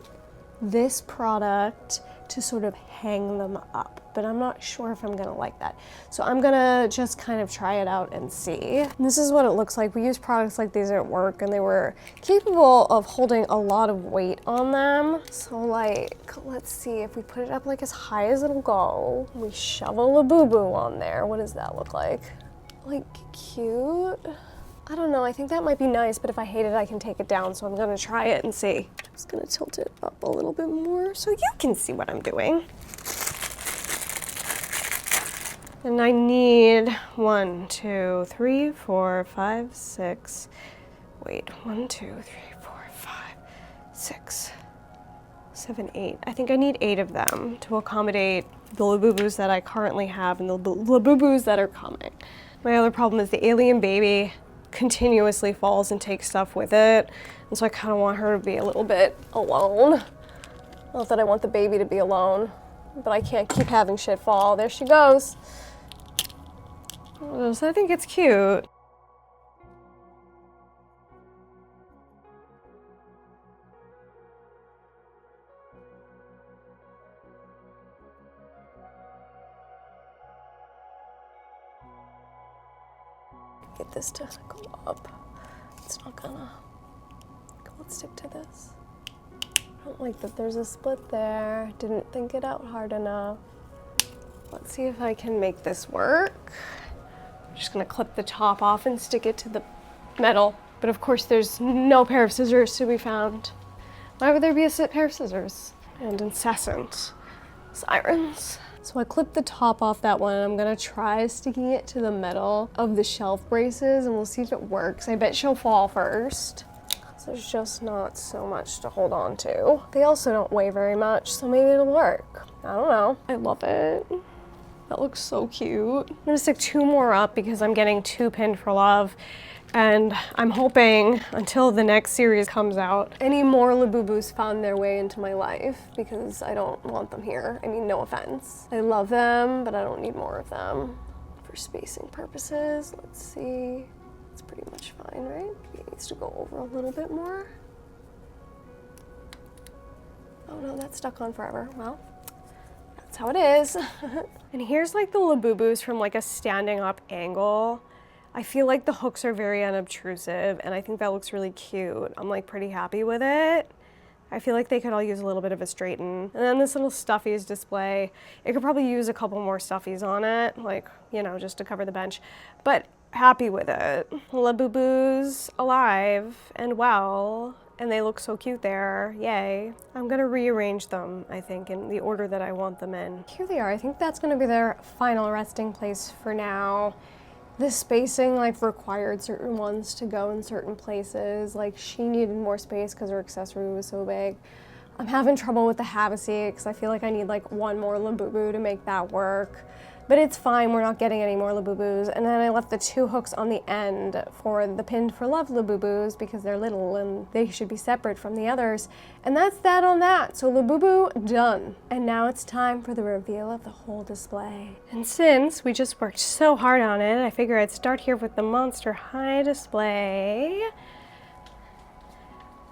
this product to sort of hang them up, but I'm not sure if I'm gonna like that. So I'm gonna just kind of try it out and see. And this is what it looks like. We use products like these at work and they were capable of holding a lot of weight on them. So like, let's see if we put it up like as high as it'll go. We shove a Labubu on there. What does that look like? Like cute? I don't know, I think that might be nice, but if I hate it, I can take it down, so I'm gonna try it and see. I'm just gonna tilt it up a little bit more so you can see what I'm doing. And I need 1, 2, 3, 4, 5, 6, wait, 1, 2, 3, 4, 5, 6, 7, 8. I think I need 8 of them to accommodate the Labubus that I currently have and the Labubus that are coming. My other problem is the alien baby continuously falls and takes stuff with it. And so I kind of want her to be a little bit alone. Not that I want the baby to be alone, but I can't keep having shit fall. There she goes. So I think it's cute. Get this to go up. It's not gonna. Let's stick to this. I don't like that there's a split there. Didn't think it out hard enough. Let's see if I can make this work. I'm just gonna clip the top off and stick it to the metal. But of course there's no pair of scissors to be found. Why would there be a pair of scissors? And incessant sirens. So I clipped the top off that one and I'm gonna try sticking it to the metal of the shelf braces and we'll see if it works. I bet she'll fall first. So there's just not so much to hold on to. They also don't weigh very much, so maybe it'll work. I don't know. I love it. That looks so cute. I'm gonna stick 2 more up because I'm getting 2 pinned for love. And I'm hoping until the next series comes out, any more Labubus found their way into my life because I don't want them here. I mean, no offense. I love them, but I don't need more of them. For spacing purposes, let's see. It's pretty much fine, right? It needs to go over a little bit more. Oh no, that's stuck on forever. Well, that's how it is. And here's like the Labubus from like a standing up angle. I feel like the hooks are very unobtrusive and I think that looks really cute. I'm like pretty happy with it. I feel like they could all use a little bit of a straighten. And then this little stuffies display. It could probably use a couple more stuffies on it, like, you know, just to cover the bench. But happy with it. Labubus alive and well, and they look so cute there, yay. I'm gonna rearrange them, I think, in the order that I want them in. Here they are, I think that's gonna be their final resting place for now. The spacing like required certain ones to go in certain places. Like she needed more space because her accessory was so big. I'm having trouble with the Havasu because I feel like I need like 1 more Labubu to make that work. But it's fine, we're not getting any more Labubus. And then I left the 2 hooks on the end for the pinned for love Labubus because they're little and they should be separate from the others. And that's that on that. So Labubu done. And now it's time for the reveal of the whole display. And since we just worked so hard on it, I figure I'd start here with the Monster High display.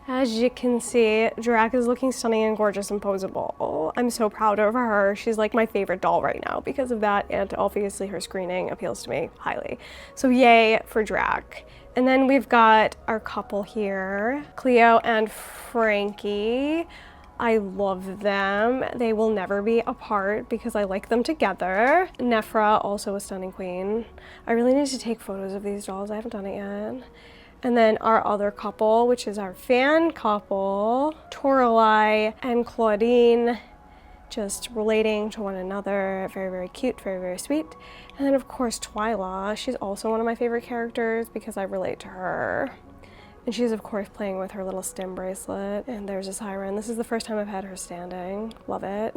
As you can see, Drac is looking stunning and gorgeous and poseable. I'm so proud of her. She's like my favorite doll right now because of that, and obviously her screening appeals to me highly. So yay for Drac. And then we've got our couple here, Cleo and Frankie. I love them. They will never be apart because I like them together. Nephra, also a stunning queen. I really need to take photos of these dolls. I haven't done it yet. And then our other couple, which is our fan couple, Toralei and Claudine, just relating to one another. Very, very cute, very, very sweet. And then of course Twyla, she's also one of my favorite characters because I relate to her. And she's of course playing with her little stem bracelet. And there's a siren. This is the first time I've had her standing. Love it.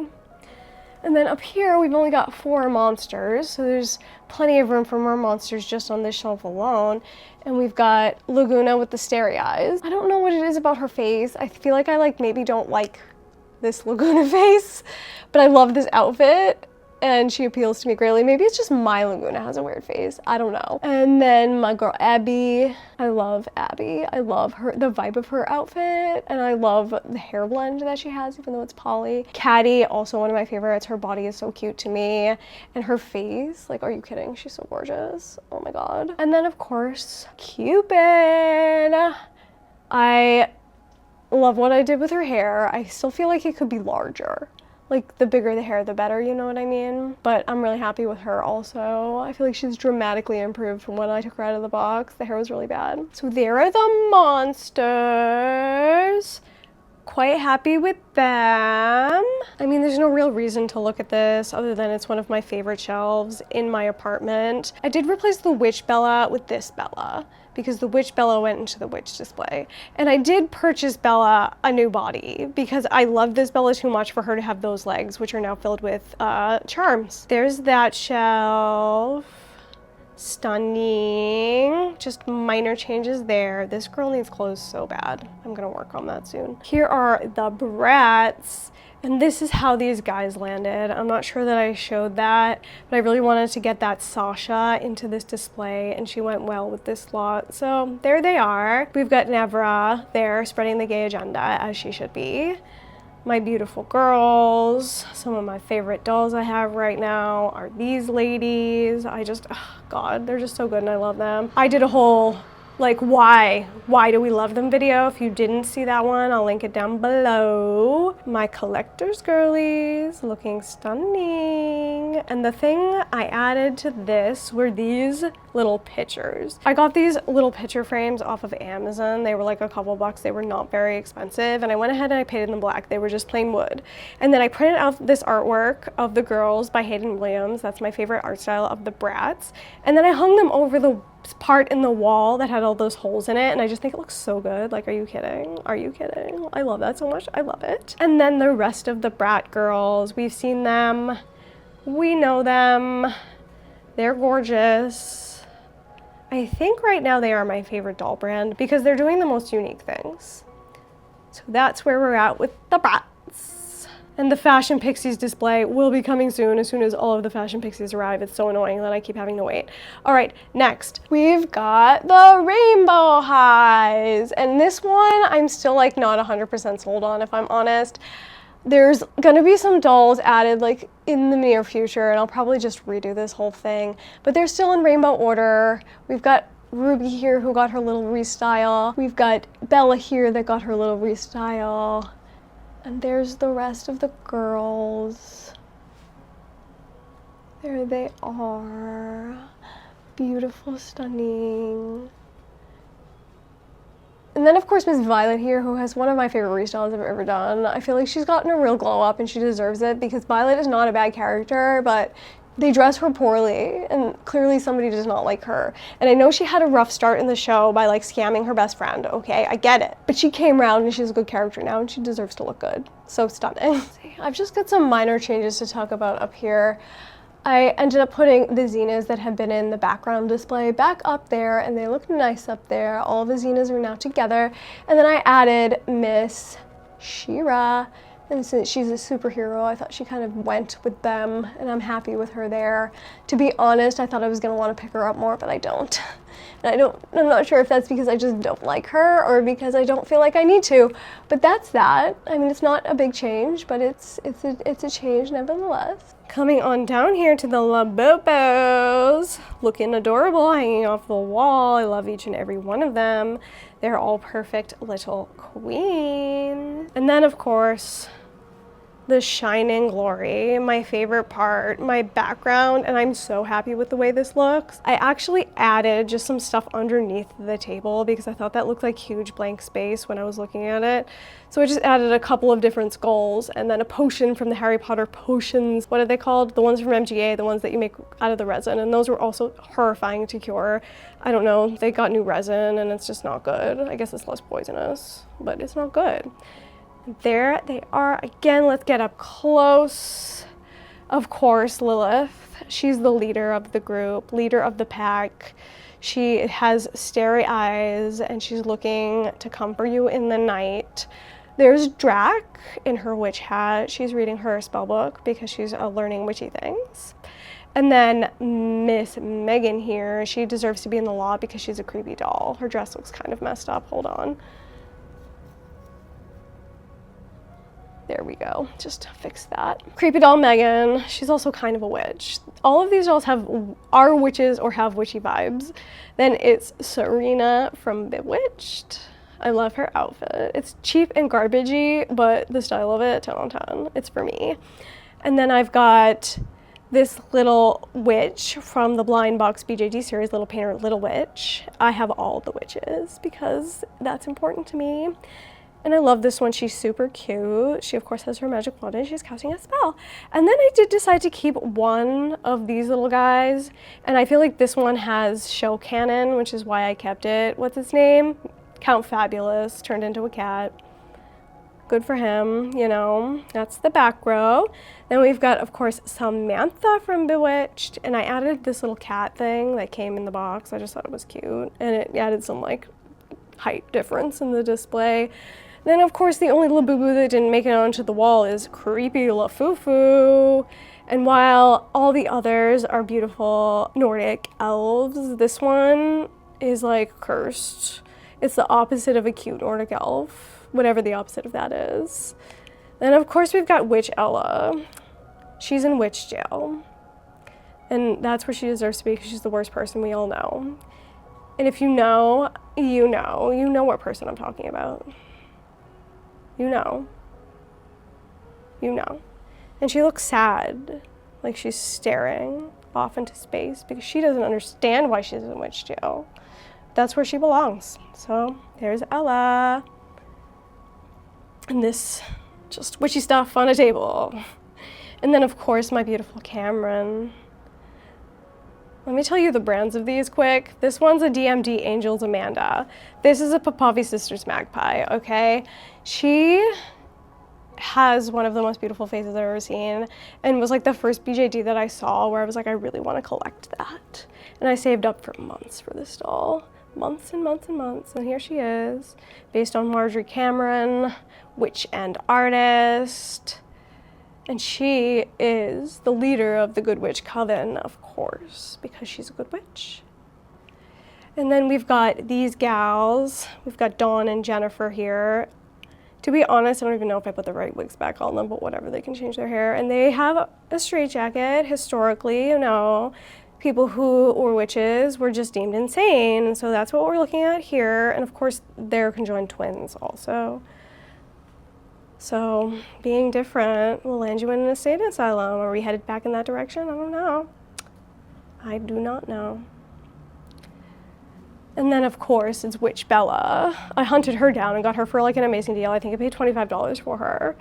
And then up here, we've only got 4 monsters, so there's plenty of room for more monsters just on this shelf alone. And we've got Laguna with the starry eyes. I don't know what it is about her face. I feel like I maybe don't like this Laguna face, but I love this outfit and she appeals to me greatly. Maybe it's just my Laguna has a weird face. I don't know. And then my girl Abby. I love Abby. I love the vibe of her outfit, and I love the hair blend that she has, even though it's poly. Caddy, also one of my favorites. Her body is so cute to me, and her face, are you kidding? She's so gorgeous. Oh my god. And then of course, Cupid. I love what I did with her hair. I still feel like it could be larger. The bigger the hair, the better, you know what I mean? But I'm really happy with her also. I feel like she's dramatically improved from when I took her out of the box. The hair was really bad. So there are the monsters. Quite happy with them. I mean, there's no real reason to look at this other than it's one of my favorite shelves in my apartment. I did replace the Witch Bella with this Bella, because the Witch Bella went into the Witch display. And I did purchase Bella a new body because I love this Bella too much for her to have those legs, which are now filled with charms. There's that shelf. Stunning. Just minor changes there. This girl needs clothes so bad. I'm gonna work on that soon. Here are the brats. And this is how these guys landed. I'm not sure that I showed that, but I really wanted to get that Sasha into this display, and she went well with this lot. So there they are. We've got Nevra there spreading the gay agenda, as she should be. My beautiful girls. Some of my favorite dolls I have right now are these ladies. God, they're just so good and I love them. I did a whole why do we love them video. If you didn't see that one, I'll link it down below. My collector's girlies looking stunning. And the thing I added to this were these little pictures. I got these little picture frames off of Amazon. They were a couple bucks. They were not very expensive, and I went ahead and I painted them black. They were just plain wood. And then I printed out this artwork of the girls by Hayden Williams. That's my favorite art style of the brats. And then I hung them over the part in the wall that had all those holes in it, and I just think it looks so good. Are you kidding? Are you kidding? I love that so much. I love it. And then the rest of the brat girls, we've seen them, we know them, they're gorgeous. I think right now they are my favorite doll brand because they're doing the most unique things. So that's where we're at with the brats. And the Fashion Pixies display will be coming soon as all of the Fashion Pixies arrive. It's so annoying that I keep having to wait. All right, next, we've got the Rainbow Highs. And this one, I'm still not 100% sold on, if I'm honest. There's gonna be some dolls added in the near future, and I'll probably just redo this whole thing. But they're still in rainbow order. We've got Ruby here who got her little restyle. We've got Bella here that got her little restyle. And there's the rest of the girls. There they are. Beautiful, stunning. And then of course Miss Violet here, who has one of my favorite restyles I've ever done. I feel like she's gotten a real glow up and she deserves it because Violet is not a bad character, but they dress her poorly and clearly somebody does not like her. And I know she had a rough start in the show by scamming her best friend, okay, I get it. But she came around and she's a good character now and she deserves to look good. So stunning. I've just got some minor changes to talk about up here. I ended up putting the Xenas that had been in the background display back up there, and they look nice up there. All of the Xenas are now together. And then I added Miss She-Ra. And since she's a superhero, I thought she kind of went with them, and I'm happy with her there. To be honest, I thought I was gonna want to pick her up more, but I don't. And I'm not sure if that's because I just don't like her or because I don't feel like I need to. But that's that. I mean, it's not a big change, but it's a change nevertheless. Coming on down here to the Labobos, looking adorable, hanging off the wall. I love each and every one of them. They're all perfect little queens. And then of course, the shining glory, my favorite part, my background, and I'm so happy with the way this looks. I actually added just some stuff underneath the table because I thought that looked like huge blank space when I was looking at it. So I just added a couple of different skulls and then a potion from the Harry Potter potions. What are they called? The ones from MGA, the ones that you make out of the resin, and those were also horrifying to cure. I don't know, they got new resin and it's just not good. I guess it's less poisonous, but it's not good. There they are again. Let's get up close. Of course, Lilith. She's the leader of the group, leader of the pack. She has starry eyes and she's looking to comfort you in the night. There's Drac in her witch hat. She's reading her spell book because she's learning witchy things. And then Miss Megan here, she deserves to be in the law because she's a creepy doll. Her dress looks kind of messed up. Hold on. There we go, just fix that. Creepy doll Megan, she's also kind of a witch. All of these dolls are witches or have witchy vibes. Then it's Serena from Bewitched. I love her outfit. It's cheap and garbagey, but the style of it, 10 on 10. It's for me. And then I've got this little witch from the Blind Box BJD series, Little Painter, Little Witch. I have all the witches because that's important to me. And I love this one. She's super cute. She, of course, has her magic wand and she's casting a spell. And then I did decide to keep one of these little guys. And I feel like this one has show canon, which is why I kept it. What's its name? Count Fabulous, turned into a cat. Good for him, you know. That's the back row. Then we've got, of course, Samantha from Bewitched. And I added this little cat thing that came in the box. I just thought it was cute. And it added some, like, height difference in the display. Then, of course, the only Labubu that didn't make it onto the wall is Creepy Lafufu. And while all the others are beautiful Nordic elves, this one is like cursed. It's the opposite of a cute Nordic elf, whatever the opposite of that is. Then, of course, we've got Witch Ella. She's in witch jail. And that's where she deserves to be because she's the worst person we all know. And if you know, you know. You know what person I'm talking about. You know. You know. And she looks sad, like she's staring off into space because she doesn't understand why she's in witch jail. That's where she belongs. So there's Ella. And this just witchy stuff on a table. And then, of course, my beautiful Cameron. Let me tell you the brands of these quick. This one's a DMD Angels Amanda. This is a Papavi Sisters Magpie, okay? She has one of the most beautiful faces I've ever seen and was like the first BJD that I saw where I was like, I really want to collect that. And I saved up for months for this doll. Months and months and months. And here she is, based on Marjorie Cameron, witch and artist. And she is the leader of the Good Witch Coven, of course, because she's a good witch. And then we've got these gals. We've got Dawn and Jennifer here. To be honest, I don't even know if I put the right wigs back on them, but whatever, they can change their hair. And they have a straitjacket. Historically, you know, people who were witches were just deemed insane. And so that's what we're looking at here. And of course, they're conjoined twins also. So being different will land you in an insane asylum. Are we headed back in that direction? I don't know. I do not know. And then, of course, it's Witch Bella. I hunted her down and got her for like an amazing deal. I think I paid $25 for her.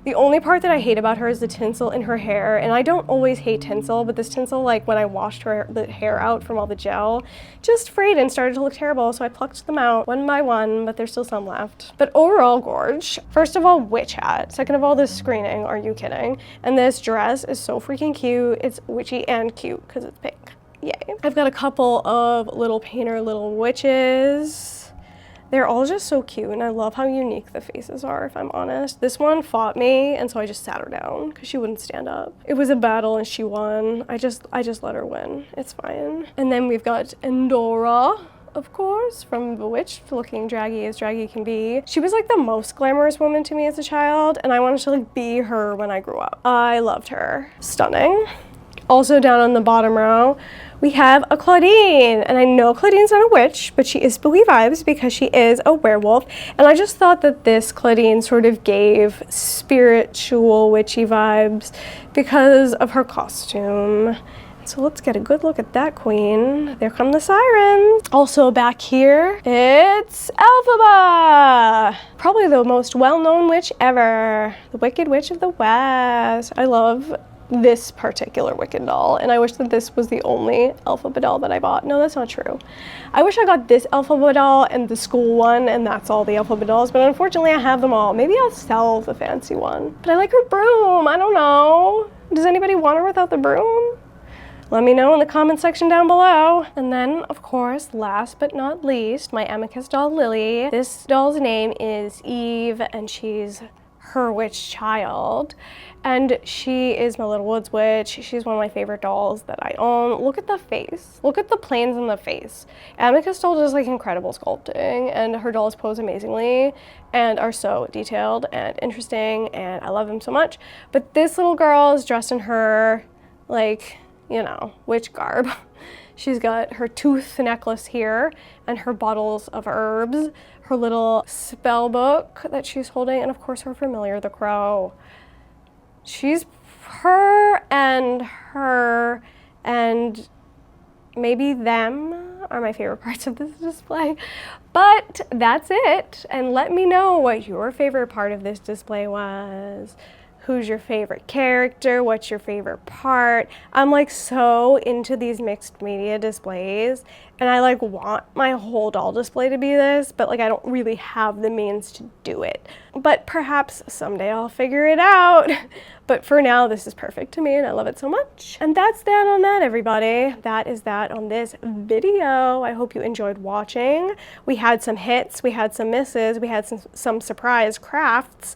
The only part that I hate about her is the tinsel in her hair. And I don't always hate tinsel, but this tinsel, like when I washed the hair out from all the gel, just frayed and started to look terrible. So I plucked them out one by one, but there's still some left. But overall, gorge. First of all, witch hat. Second of all, this screening. Are you kidding? And this dress is so freaking cute. It's witchy and cute because it's pink. Yay. I've got a couple of Little Painter, Little Witches. They're all just so cute, and I love how unique the faces are, if I'm honest. This one fought me, and so I just sat her down because she wouldn't stand up. It was a battle, and she won. I just let her win. It's fine. And then we've got Endora, of course, from Bewitched, looking draggy as draggy can be. She was like the most glamorous woman to me as a child, and I wanted to like be her when I grew up. I loved her. Stunning. Also down on the bottom row, we have a Claudine. And I know Claudine's not a witch, but she is spooky vibes because she is a werewolf. And I just thought that this Claudine sort of gave spiritual witchy vibes because of her costume. So let's get a good look at that queen. There come the sirens. Also back here, it's Elphaba! Probably the most well-known witch ever. The Wicked Witch of the West. I love this particular Wicked doll, and I wish that this was the only Elphaba doll that I bought. No, that's not true. I wish I got this Elphaba doll and the school one, and that's all the Elphaba dolls, but unfortunately I have them all. Maybe I'll sell the fancy one. But I like her broom. I don't know. Does anybody want her without the broom? Let me know in the comment section down below. And then, of course, last but not least, my Amicus doll, Lily. This doll's name is Eve, and she's her witch child. And she is my little woods witch. She's one of my favorite dolls that I own. Look at the face. Look at the planes in the face. Amicus doll does like incredible sculpting, and her dolls pose amazingly and are so detailed and interesting, and I love them so much. But this little girl is dressed in her, like, you know, witch garb. She's got her tooth necklace here and her bottles of herbs, her little spell book that she's holding, and of course her familiar, the crow. Her and maybe them are my favorite parts of this display. But that's it. And let me know what your favorite part of this display was. Who's your favorite character? What's your favorite part? I'm like so into these mixed media displays, and I like want my whole doll display to be this, but like I don't really have the means to do it. But perhaps someday I'll figure it out. But for now, this is perfect to me and I love it so much. And that's that on that, everybody. That is that on this video. I hope you enjoyed watching. We had some hits, we had some misses, we had some surprise crafts,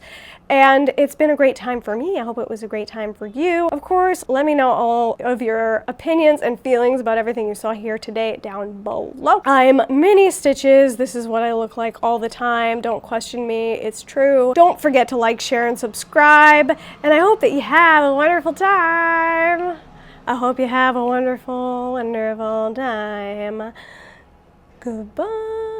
and it's been a great time for me. I hope it was a great time for you. Of course, let me know all of your opinions and feelings about everything you saw here today down below. I'm Mini Stitches. This is what I look like all the time. Don't question me, it's true. Don't forget to like, share, and subscribe. And I hope that you have a wonderful time. I hope you have a wonderful, wonderful time. Goodbye.